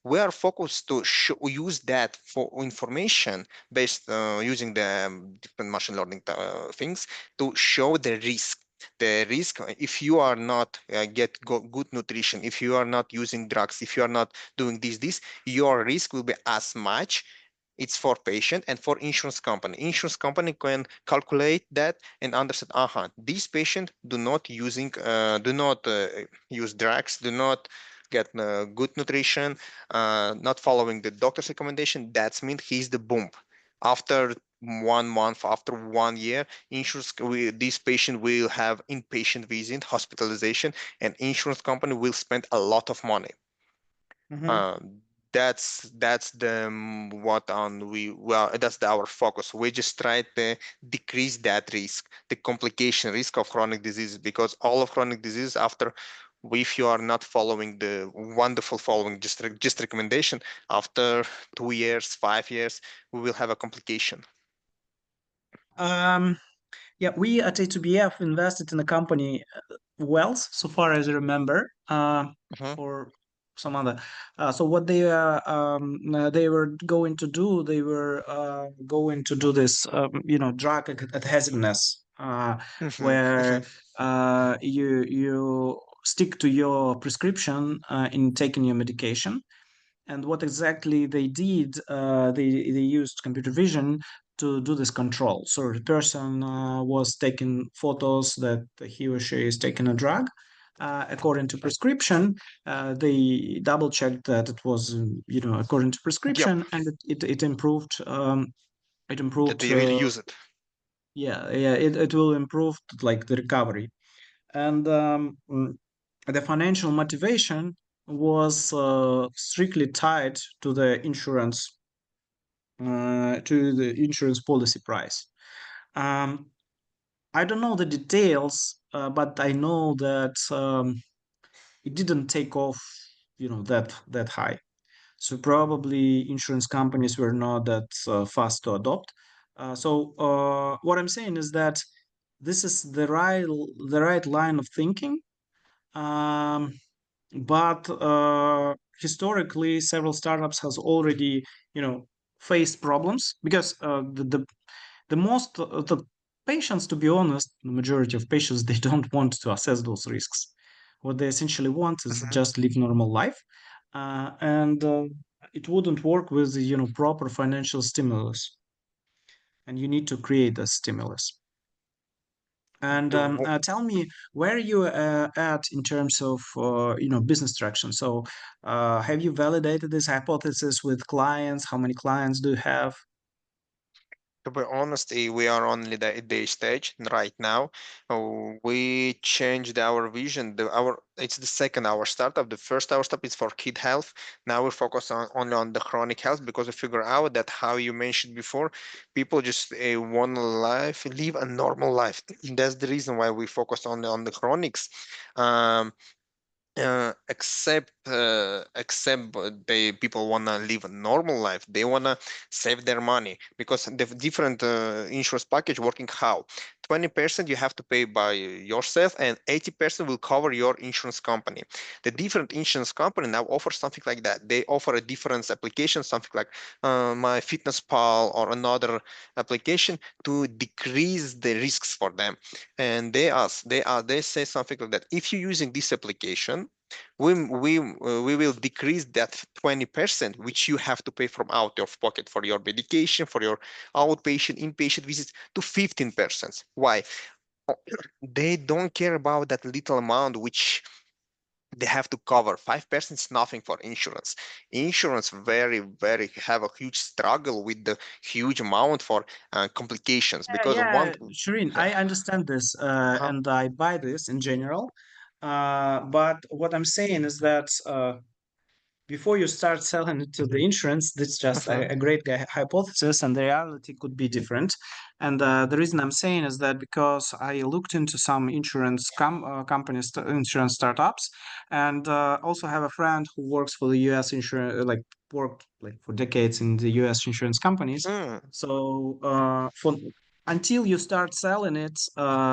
We are focused to use that for information based using the different machine learning things to show the risk. The risk if you are not get good nutrition, if you are not using drugs, if you are not doing this, your risk will be as much. It's for patient and for insurance company. Insurance company can calculate that and understand. This patient do not use drugs, do not get good nutrition, not following the doctor's recommendation. That means he's the boom. After 1 month, after 1 year, this patient will have inpatient visit, hospitalization, and insurance company will spend a lot of money. That's our focus. We just try to decrease that risk, the complication risk of chronic disease, because all of chronic disease after if you are not following the wonderful following just recommendation, after 2 years, 5 years, we will have a complication. Yeah, we at A2BF invested in a company, Wells, so far as I remember, Mhm. or some other. So what they were going to do, they were going to do this, drug adhesiveness, Mhm. where Mhm. you stick to your prescription in taking your medication. And what exactly they did, they used computer vision to do this control. So the person was taking photos that he or she is taking a drug. According to prescription, they double checked that it was, according to Yep, prescription, and it improved. It that improved. they really use it. Yeah. It will improve like the recovery. And the financial motivation was strictly tied to the insurance policy price. um, I don't know the details, but I know that it didn't take off, that high. So probably insurance companies were not that fast to adopt. So what I'm saying is that this is the right line of thinking. um, but historically several startups has already, faced problems because the most the patients, to be honest, the majority of patients, they don't want to assess those risks. What they essentially want is Mhm. just live normal life, and it wouldn't work with, proper financial stimulus, and you need to create a stimulus. And The wo- tell me, where are you at in terms of business traction? So have you validated this hypothesis with clients? How many clients do you have? To be honest, we are only the stage right now. We changed our vision. It's the second our startup. The first our startup is for kid health. Now we focus only on the chronic health because we figure out that, how you mentioned before, people just want live a normal life. That's the reason why we focus only on the chronics. Um, except they people wanna live a normal life. They wanna save their money because the different insurance package working how 20% you have to pay by yourself and 80% will cover your insurance company. The different insurance company now offer something like that. They offer a different application, something like my fitness pal or another application to decrease the risks for them. And they say something like that: if you're using this application, we will decrease that 20% which you have to pay from out of pocket for your medication, for your outpatient, inpatient visits, to 15%. Why? Oh, they don't care about that little amount which they have to cover. 5% is nothing for insurance. Insurance very have a huge struggle with the huge amount for complications, Yeah, because one. yeah, Shireen, Yeah. I understand this, Uh-huh. and I buy this in general. But what I'm saying is that before you start selling it to the insurance, that's just Mhm. a great hypothesis, and the reality could be different. And the reason I'm saying is that because I looked into some insurance companies, insurance startups, and also have a friend who works for the U.S. insurance, like worked like for decades in the U.S. insurance companies. Mm, So for until you start selling it,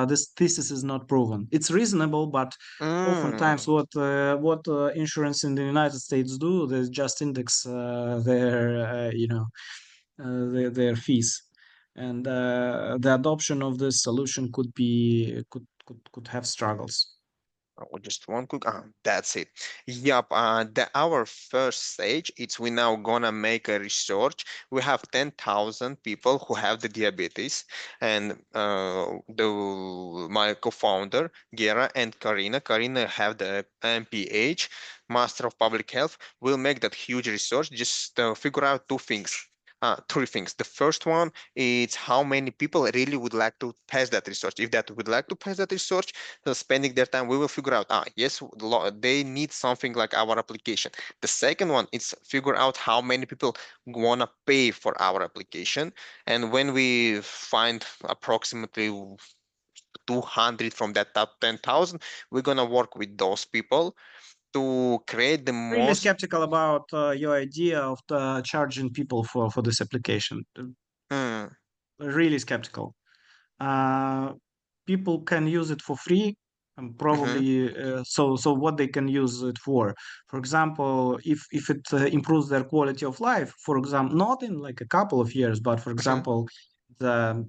this thesis is not proven. It's reasonable, but oftentimes mm. what insurance in the United States do, they just index their their fees, and the adoption of this solution could have struggles. Just one quick, that's it. Yep, our first stage, it's we now gonna make a research. We have 10,000 people who have the diabetes, and my co-founder Gera and Karina have the MPH, Master of Public Health. We'll make that huge research, just figure out three things. The first one is how many people really would like to pass that research. If that would like to pass that research, spending their time, we will figure out, yes, they need something like our application. The second one is figure out how many people want to pay for our application. And when we find approximately 200 from that top 10,000. We're gonna work with those people to create the Really most. skeptical about your idea of charging people for this application. Hmm, Really skeptical. People can use it for free, and probably so what they can use it for example, if it improves their quality of life, for example, not in like a couple of years, but for example, the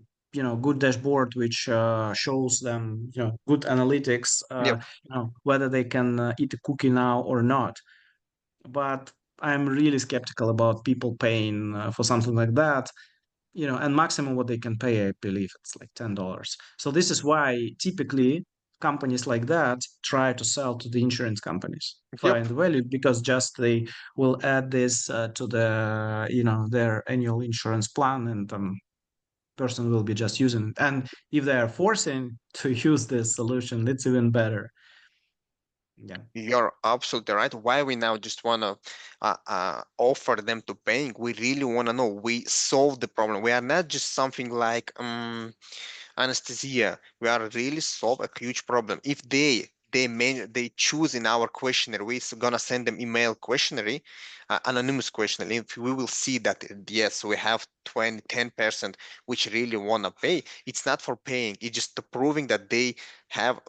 good dashboard which shows them good analytics, Yep. whether they can eat a cookie now or not. But I'm really skeptical about people paying for something like that, and maximum what they can pay, I believe it's like $10. So this is why typically companies like that try to sell to the insurance companies, Yep. find the value, because just they will add this to the their annual insurance plan, and person will be just using it. And if they are forcing to use this solution, it's even better. Yeah. You're absolutely right. Why we now just want to offer them to paying? We really want to know we solve the problem. We are not just something like anesthesia. We are really solve a huge problem. If they choose in our questionnaire, we're gonna send them email questionnaire, anonymous questionnaire. If we will see that yes, we have 10% which really wanna pay, it's not for paying. It's just proving that they are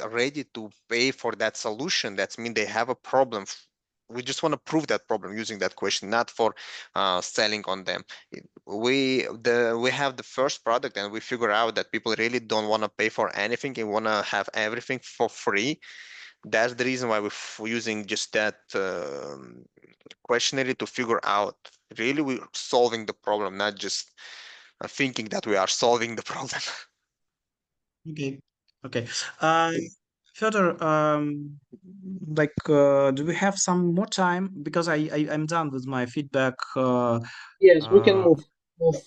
ready to pay for that solution. That means they have a problem. We just want to prove that problem using that question, not for selling on them. We have the first product and we figure out that people really don't want to pay for anything and want to have everything for free. That's the reason why we're using just that questionnaire to figure out really we're solving the problem, not just thinking that we are solving the problem. Okay. Fedor, do we have some more time? Because I'm done with my feedback. Yes, we can Uh, move to yeah.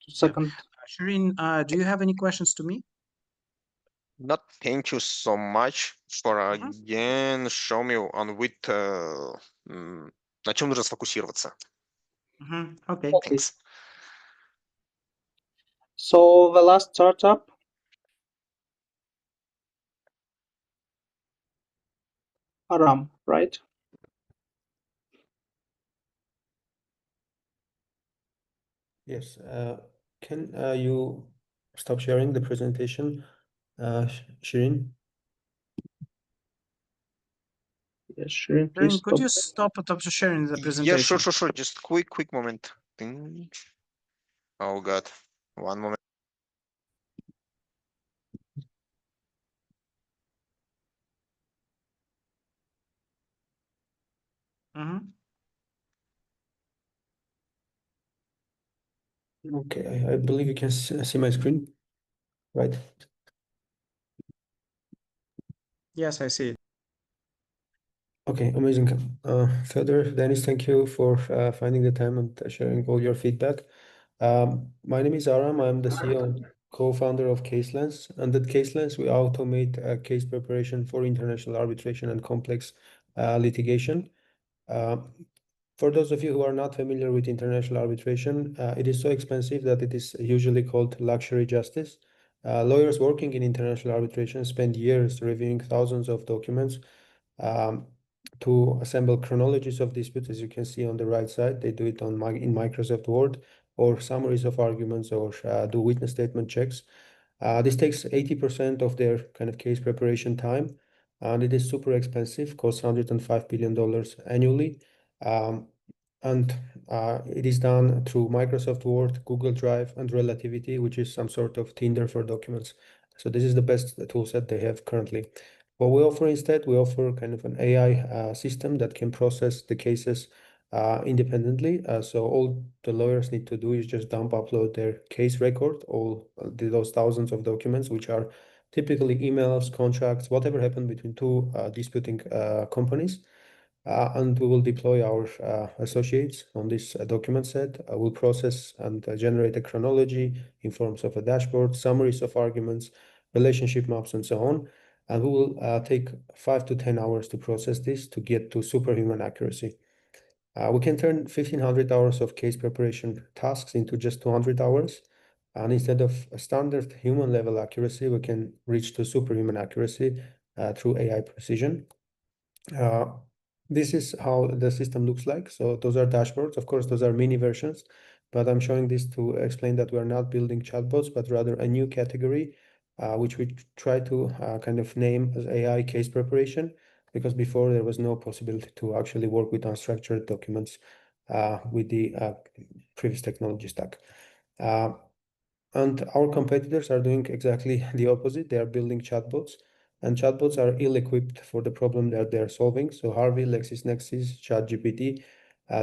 second. Shireen, do you have any questions to me? Not thank you so much for again show me on with на чем нужно сфокусироваться. Okay. Okay. Thanks. So the last startup, Aram, right? Yes. Can you stop sharing the presentation, Shirin? Yes, Shirin, please Shireen, could stop. you stop sharing the Yeah, presentation? sure. Just quick moment. Ding. Oh God, one moment. Okay, I believe you can see my screen, right? Yes, I see it. Okay, amazing. Fedor, Denis, thank you for finding the time and sharing all your feedback. My name is Aram. I'm the CEO and co-founder of CaseLens. And at CaseLens, we automate case preparation for international arbitration and complex litigation. For those of you who are not familiar with international arbitration, it is so expensive that it is usually called luxury justice. Lawyers working in international arbitration spend years reviewing thousands of documents to assemble chronologies of disputes, as you can see on the right side. They do it in Microsoft Word, or summaries of arguments, or do witness statement checks. This takes 80% of their kind of case preparation time, and it is super expensive, costs $105 billion annually. And it is done through Microsoft Word, Google Drive, and Relativity, which is some sort of Tinder for documents. So this is the best tool set they have currently. What we offer instead, we offer kind of an AI system that can process the cases independently. So all the lawyers need to do is just upload their case record, all those thousands of documents, which are typically emails, contracts, whatever happened between two disputing companies. And we will deploy our associates on this document set. We'll process and generate a chronology in forms of a dashboard, summaries of arguments, relationship maps, and so on. And we will take 5 to 10 hours to process this to get to superhuman accuracy. We can turn 1,500 hours of case preparation tasks into just 200 hours. And instead of a standard human level accuracy, we can reach to superhuman accuracy through AI precision. This is how the system looks like. So those are dashboards. Of course, those are mini versions, but I'm showing this to explain that we are not building chatbots, but rather a new category, which we try to kind of name as AI case preparation, because before there was no possibility to actually work with unstructured documents with the previous technology stack. And our competitors are doing exactly the opposite. They are building chatbots, and chatbots are ill-equipped for the problem that they're solving. So Harvey, LexisNexis, ChatGPT,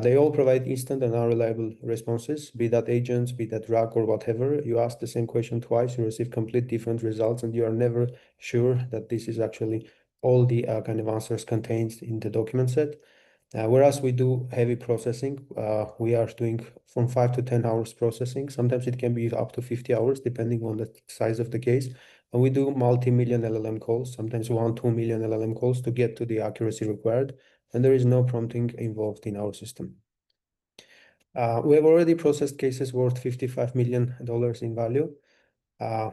they all provide instant and unreliable responses, be that agents, be that RAG or whatever. You ask the same question twice, you receive complete different results, and you are never sure that this is actually all the kind of answers contained in the document set. Whereas we do heavy processing, we are doing from 5 to 10 hours processing. Sometimes it can be up to 50 hours, depending on the size of the case. And we do multi-million LLM calls, sometimes 2 million LLM calls to get to the accuracy required. And there is no prompting involved in our system. We have already processed cases worth $55 million in value.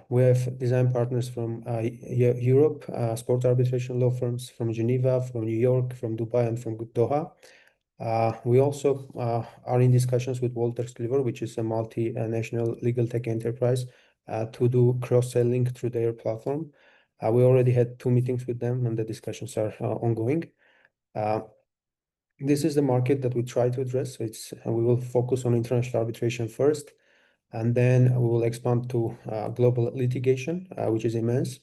We have design partners from Europe, sport arbitration law firms from Geneva, from New York, from Dubai, and from Doha. We also are in discussions with Wolters Kluwer, which is a multinational legal tech enterprise, to do cross-selling through their platform. We already had 2 meetings with them, and the discussions are ongoing. This is the market that we try to address. We will focus on international arbitration first, and then we will expand to global litigation, which is immense.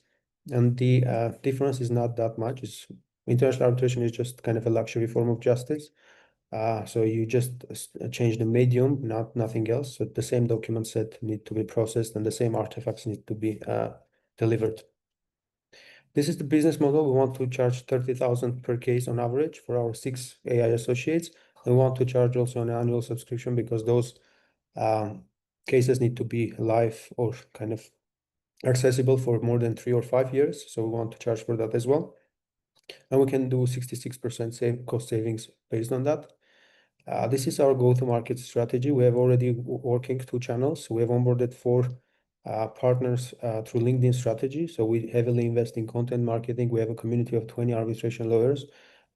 And the difference is not that much. International arbitration is just kind of a luxury form of justice. So you just change the medium, nothing else. So the same document set need to be processed, and the same artifacts need to be delivered. This is the business model. We want to charge 30,000 per case on average for our 6 AI associates. We want to charge also an annual subscription because those cases need to be live or kind of accessible for more than 3 or 5 years. So we want to charge for that as well. And we can do 66% cost savings based on that. This is our go-to-market strategy. We have already working 2 channels. We have onboarded 4 partners through LinkedIn strategy. So we heavily invest in content marketing. We have a community of 20 arbitration lawyers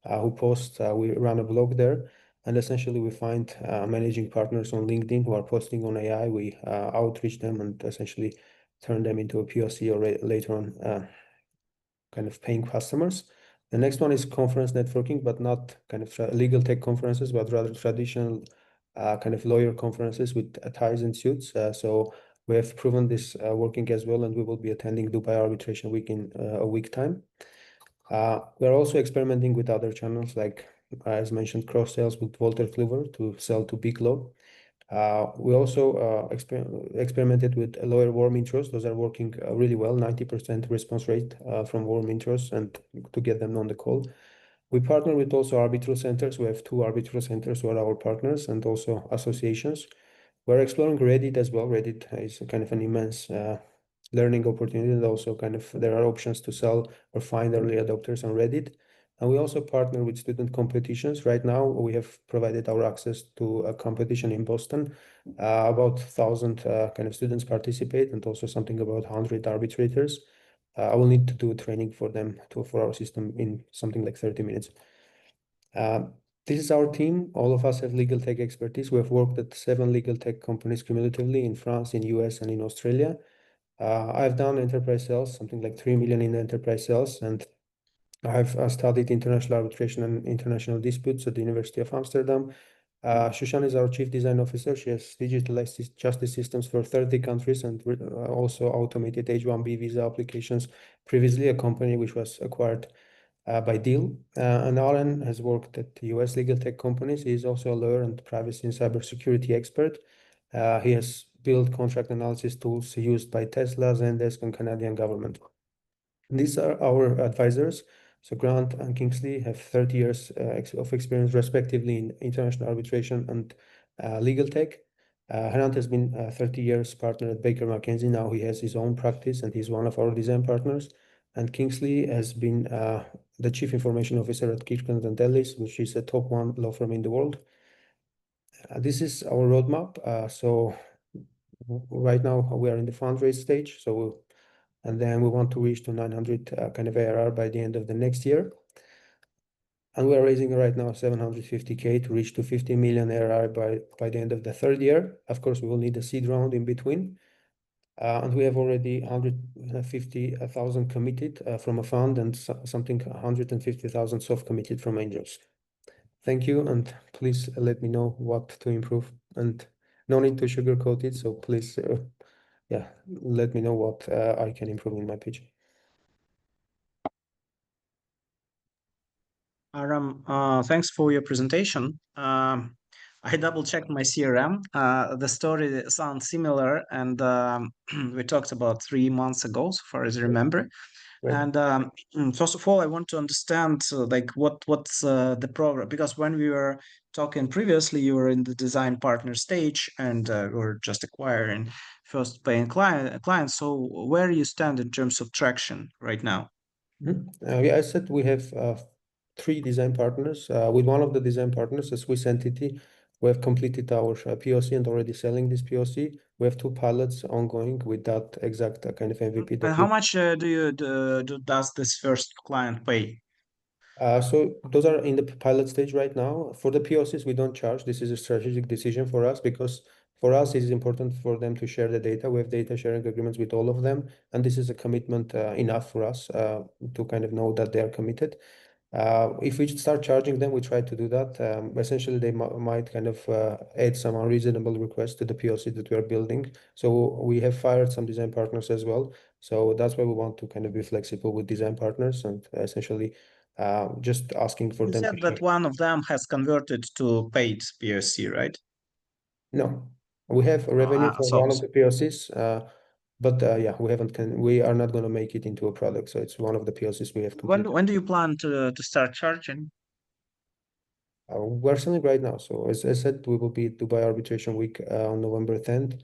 who post. We run a blog there. And essentially, we find managing partners on LinkedIn who are posting on AI. We outreach them and essentially turn them into a POC or later on kind of paying customers. The next one is conference networking, but not kind of legal tech conferences, but rather traditional kind of lawyer conferences with ties and suits. So we have proven this working as well, and we will be attending Dubai Arbitration Week in a week time. We're also experimenting with other channels, like as mentioned, cross sales with Wolters Kluwer to sell to big law. We also experimented with lawyer warm intros. Those are working really well, 90% response rate from warm intros and to get them on the call. We partner with also arbitral centers. We have 2 arbitral centers who are our partners and also associations. We're exploring Reddit as well. Reddit is kind of an immense learning opportunity, and also kind of there are options to sell or find early adopters on Reddit. And we also partner with student competitions. Right now, we have provided our access to a competition in Boston. About 1,000 kind of students participate, and also something about 100 arbitrators. I will need to do training for them for our system in something like 30 minutes. This is our team. All of us have legal tech expertise. We have worked at 7 legal tech companies cumulatively in France, in US, and in Australia. I've done enterprise sales, something like 3 million in enterprise sales, and I've studied international arbitration and international disputes at the University of Amsterdam. Shushan is our chief design officer. She has digitalized justice systems for 30 countries and also automated H-1B visa applications. Previously, a company which was acquired by Deal. And Alan has worked at US legal tech companies. He is also a lawyer and privacy and cybersecurity expert. He has built contract analysis tools used by Tesla, Zendesk, and Canadian government. These are our advisors. So Grant and Kingsley have 30 years of experience respectively in international arbitration and legal tech. Grant has been 30 years partner at Baker McKenzie. Now he has his own practice and he's one of our design partners. And Kingsley has been the chief information officer at Kirkland & Ellis, which is a top 1 law firm in the world. This is our roadmap. So right now we are in the fundraise stage, and then we want to reach to 900 kind of ARR by the end of the next year. And we are raising right now 750K to reach to 50 million ARR by the end of the third year. Of course, we will need a seed round in between. And we have already 150,000 committed from a fund and something 150,000 soft committed from angels. Thank you, and please let me know what to improve. And no need to sugarcoat it, so please, yeah, let me know what I can improve in my pitch. Aram, thanks for your presentation. I double-checked my CRM. The story sounds similar, and we talked about 3 months ago, so far as I remember. Right. And first of all, I want to understand like what's the program, because when we were talking previously, you were in the design partner stage and were just acquiring first paying clients. So where you stand in terms of traction right now? Yeah, I said we have 3 design partners. With one of the design partners, a Swiss entity, we have completed our POC and already selling this POC. We have 2 pilots ongoing with that exact kind of MVP. And how much does this first client pay? So those are in the pilot stage right now. For the POCs, we don't charge. This is a strategic decision for us because for us, it is important for them to share the data. We have data sharing agreements with all of them, and this is a commitment enough for us to kind of know that they are committed. If we start charging them, we try to do that. Essentially, they might kind of add some unreasonable requests to the POC that we are building. So we have fired some design partners as well. So that's why we want to kind of be flexible with design partners and essentially just asking for You them to said share. that one of them has converted to paid POC, right? No, we have revenue for So one of the POCs, but yeah, we are not going to make it into a product. So it's one of the POCs we have completed. when do you plan to start charging? We're selling right now. So as I said, we will be Dubai Arbitration Week on November 10th.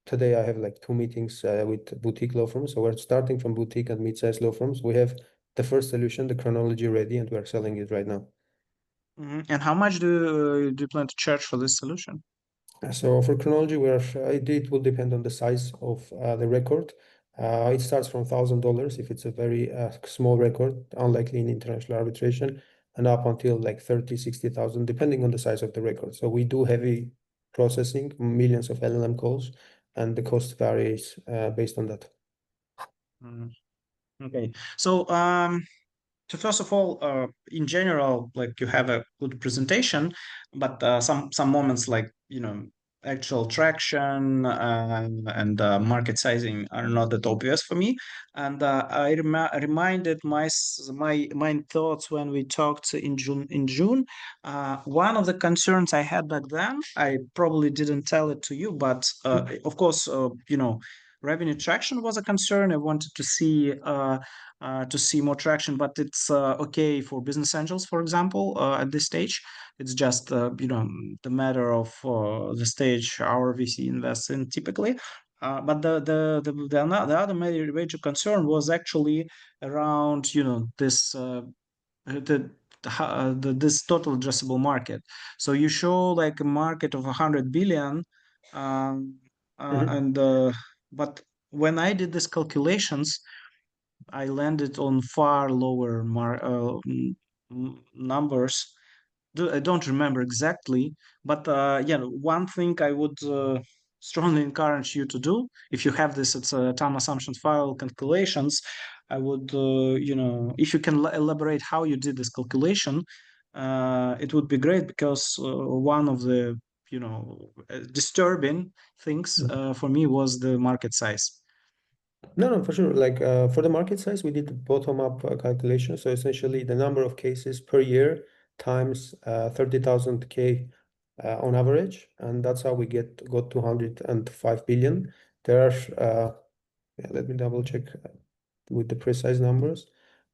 Today I have like 2 meetings with boutique law firms. So we're starting from boutique and mid-sized law firms. We have the first solution, the chronology ready, and we're selling it right now. And how much do you plan to charge for this solution? So for chronology, it will depend on the size of the record. It starts from $1,000 if it's a very small record, unlikely in international arbitration, and up until like 30, 60,000, depending on the size of the record. So we do heavy processing, millions of LLM calls, and the cost varies based on that. Okay, so first of all, in general, like you have a good presentation, but some moments like actual traction and market sizing are not that obvious for me. And I reminded my thoughts when we talked in June. One of the concerns I had back then, I probably didn't tell it to you, but of course, revenue traction was a concern. I wanted to see more traction, but it's okay for business angels, for example, at this stage. It's just the matter of the stage our VC invests in typically. But the other major concern was actually around this this total addressable market. So you show like a market of 100 billion, and but when I did these calculations, I landed on far lower numbers. I don't remember exactly, but yeah, one thing I would strongly encourage you to do, if you have this, it's a time assumption file calculations. I would, if you can elaborate how you did this calculation, it would be great because one of the, disturbing things for me was the market size. No, for sure. Like for the market size, we did the bottom-up calculation. So essentially, the number of cases per year times 30,000 K on average, and that's how we got 205 billion. There are, let me double check with the precise numbers.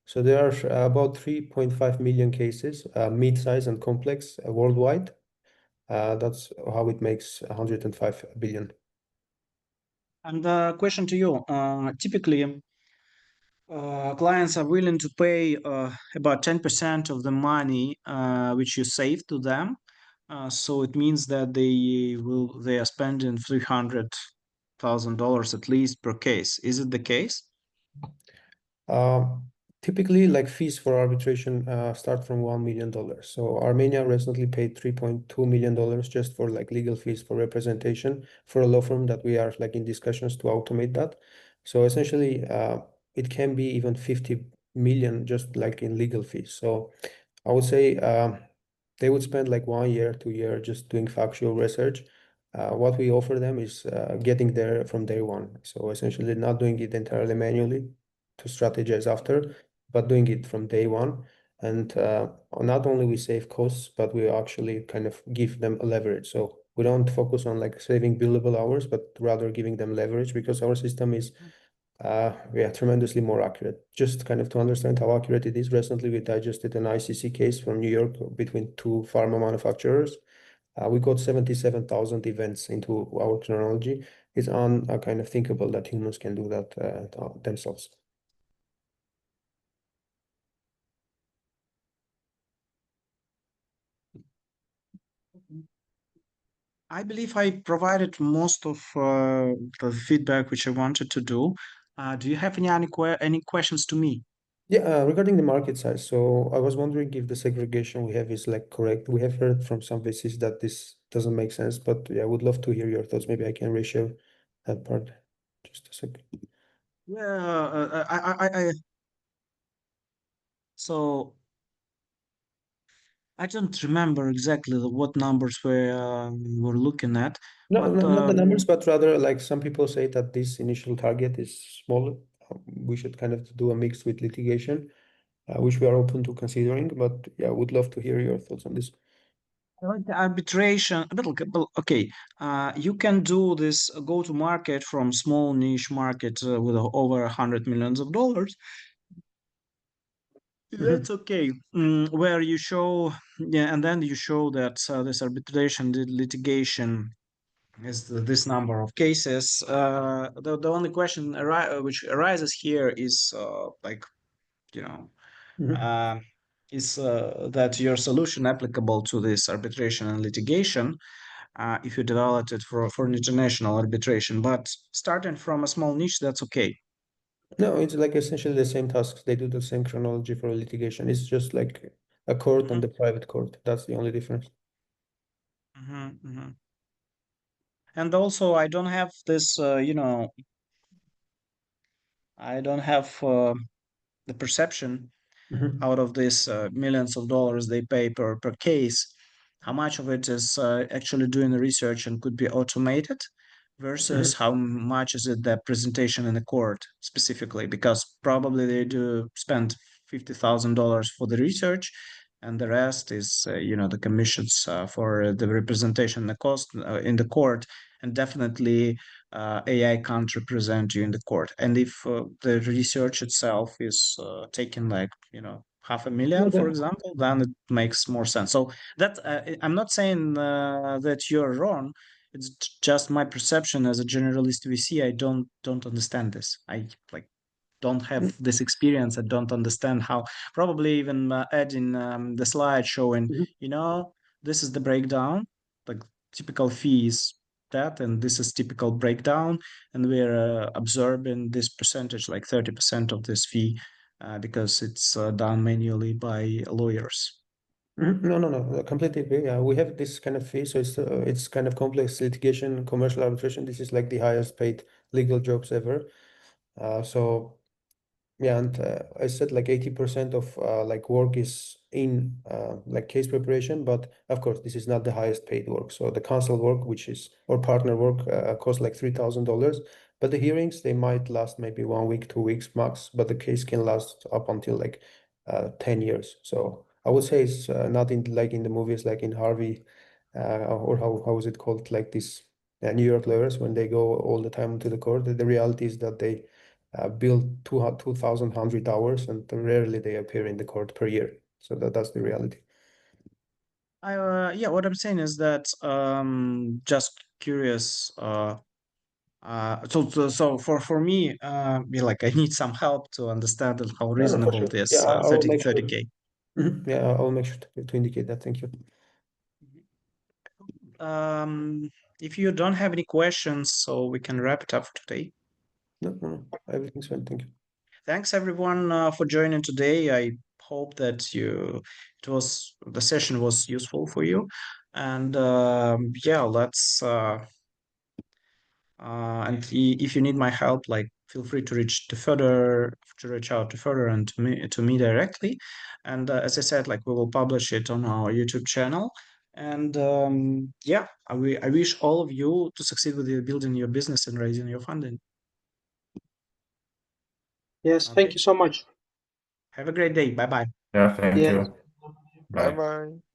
So there are about 3.5 million cases, mid-size and complex worldwide. That's how it makes 105 billion. And the question to you, typically, clients are willing to pay about 10% of the money which you save to them. So it means that they are spending $300,000 at least per case. Is it the case? Typically, like fees for arbitration start from $1 million. So Armenia recently paid $3.2 million just for like legal fees for representation for a law firm that we are like in discussions to automate that. So essentially, it can be even 50 million just like in legal fees. So I would say they would spend like 1 year, 2 year just doing factual research. What we offer them is getting there from day one. So essentially not doing it entirely manually to strategize after, but doing it from day one. And not only we save costs, but we actually kind of give them a leverage. So we don't focus on like saving billable hours, but rather giving them leverage because our system is tremendously more accurate. Just kind of to understand how accurate it is, recently we digested an ICC case from New York between two pharma manufacturers. We got 77,000 events into our chronology. It's kind of thinkable that humans can do that themselves. I believe I provided most of the feedback which I wanted to do. Do you have any questions to me? Yeah, regarding the market size, so I was wondering if the segregation we have is like correct. We have heard from some VCs that this doesn't make sense, but yeah, I would love to hear your thoughts. Maybe I can reshare that part. Just a second. Yeah, so I don't remember exactly what numbers we're looking at, No, but not the numbers, but rather like some people say that this initial target is small. We should kind of do a mix with litigation, which we are open to considering. But yeah, I would love to hear your thoughts on this. I like the arbitration. Okay, you can do this go to market from small niche market with over $100 million. That's okay. Where you show, yeah, and then you show that this arbitration, the litigation is this number of cases. The only question which arises here is like, you know, Mhm. uh, is that your solution applicable to this arbitration and litigation if you develop it for an international arbitration. But starting from a small niche, that's okay. No, it's like essentially the same tasks. They do the same chronology for litigation. It's just like a court and Mhm, the private court. That's the only difference. mhm. And also, I don't have this, I don't have the perception Mhm. out of these millions of dollars they pay per case, how much of it is actually doing the research and could be automated versus Mhm. how much is it the presentation in the court specifically, because probably they do spend $50,000 for the research and the rest is the commissions for the representation, the cost in the court, and definitely AI can't represent you in the court. And if the research itself is taking like half a No, million, for example, then it makes more sense. So that I'm not saying that you're wrong. It's just my perception as a generalist VC. I don't understand this. I like don't have this experience. I don't understand how. Probably even adding the slide showing, Mhm. this is the breakdown, like typical fees that, and this is typical breakdown, and we're absorbing this percentage, like 30% of this fee, because it's done manually by lawyers. No, I completely agree. Yeah, we have this kind of fee, so it's kind of complex litigation, commercial arbitration. This is like the highest paid legal jobs ever. So yeah, and I said like 80% of like work is in like case preparation, but of course this is not the highest paid work. So the counsel work, which is or partner work, costs like $3,000. But the hearings they might last maybe 1 week, 2 weeks max, but the case can last up until like 10 years. So I would say it's not in like in the movies like in Harvey, or how is it called, like this New York lawyers when they go all the time to the court. The reality is that they build 2,100 hours, and rarely they appear in the court per year. So that's the reality. Yeah, what I'm saying is that just curious. So for me, like I need some help to understand how No, for reasonable sure. Yeah, this I will make sure. 30K. Yeah, I will make sure to indicate that. Thank you. if you don't have any questions, so we can wrap it up for today. No, everything's fine. Thank you. Thanks everyone for joining today. I hope that the session was useful for you. And yeah, let's and if you need my help, like feel free to reach out to Fedor and to me directly. And as I said, like we will publish it on our YouTube channel. And yeah, I wish all of you to succeed with building your business and raising your funding. Yes, Okay. thank you so much. Have a great day. Bye bye. Yeah, thank Yes. you. Bye Bye. bye.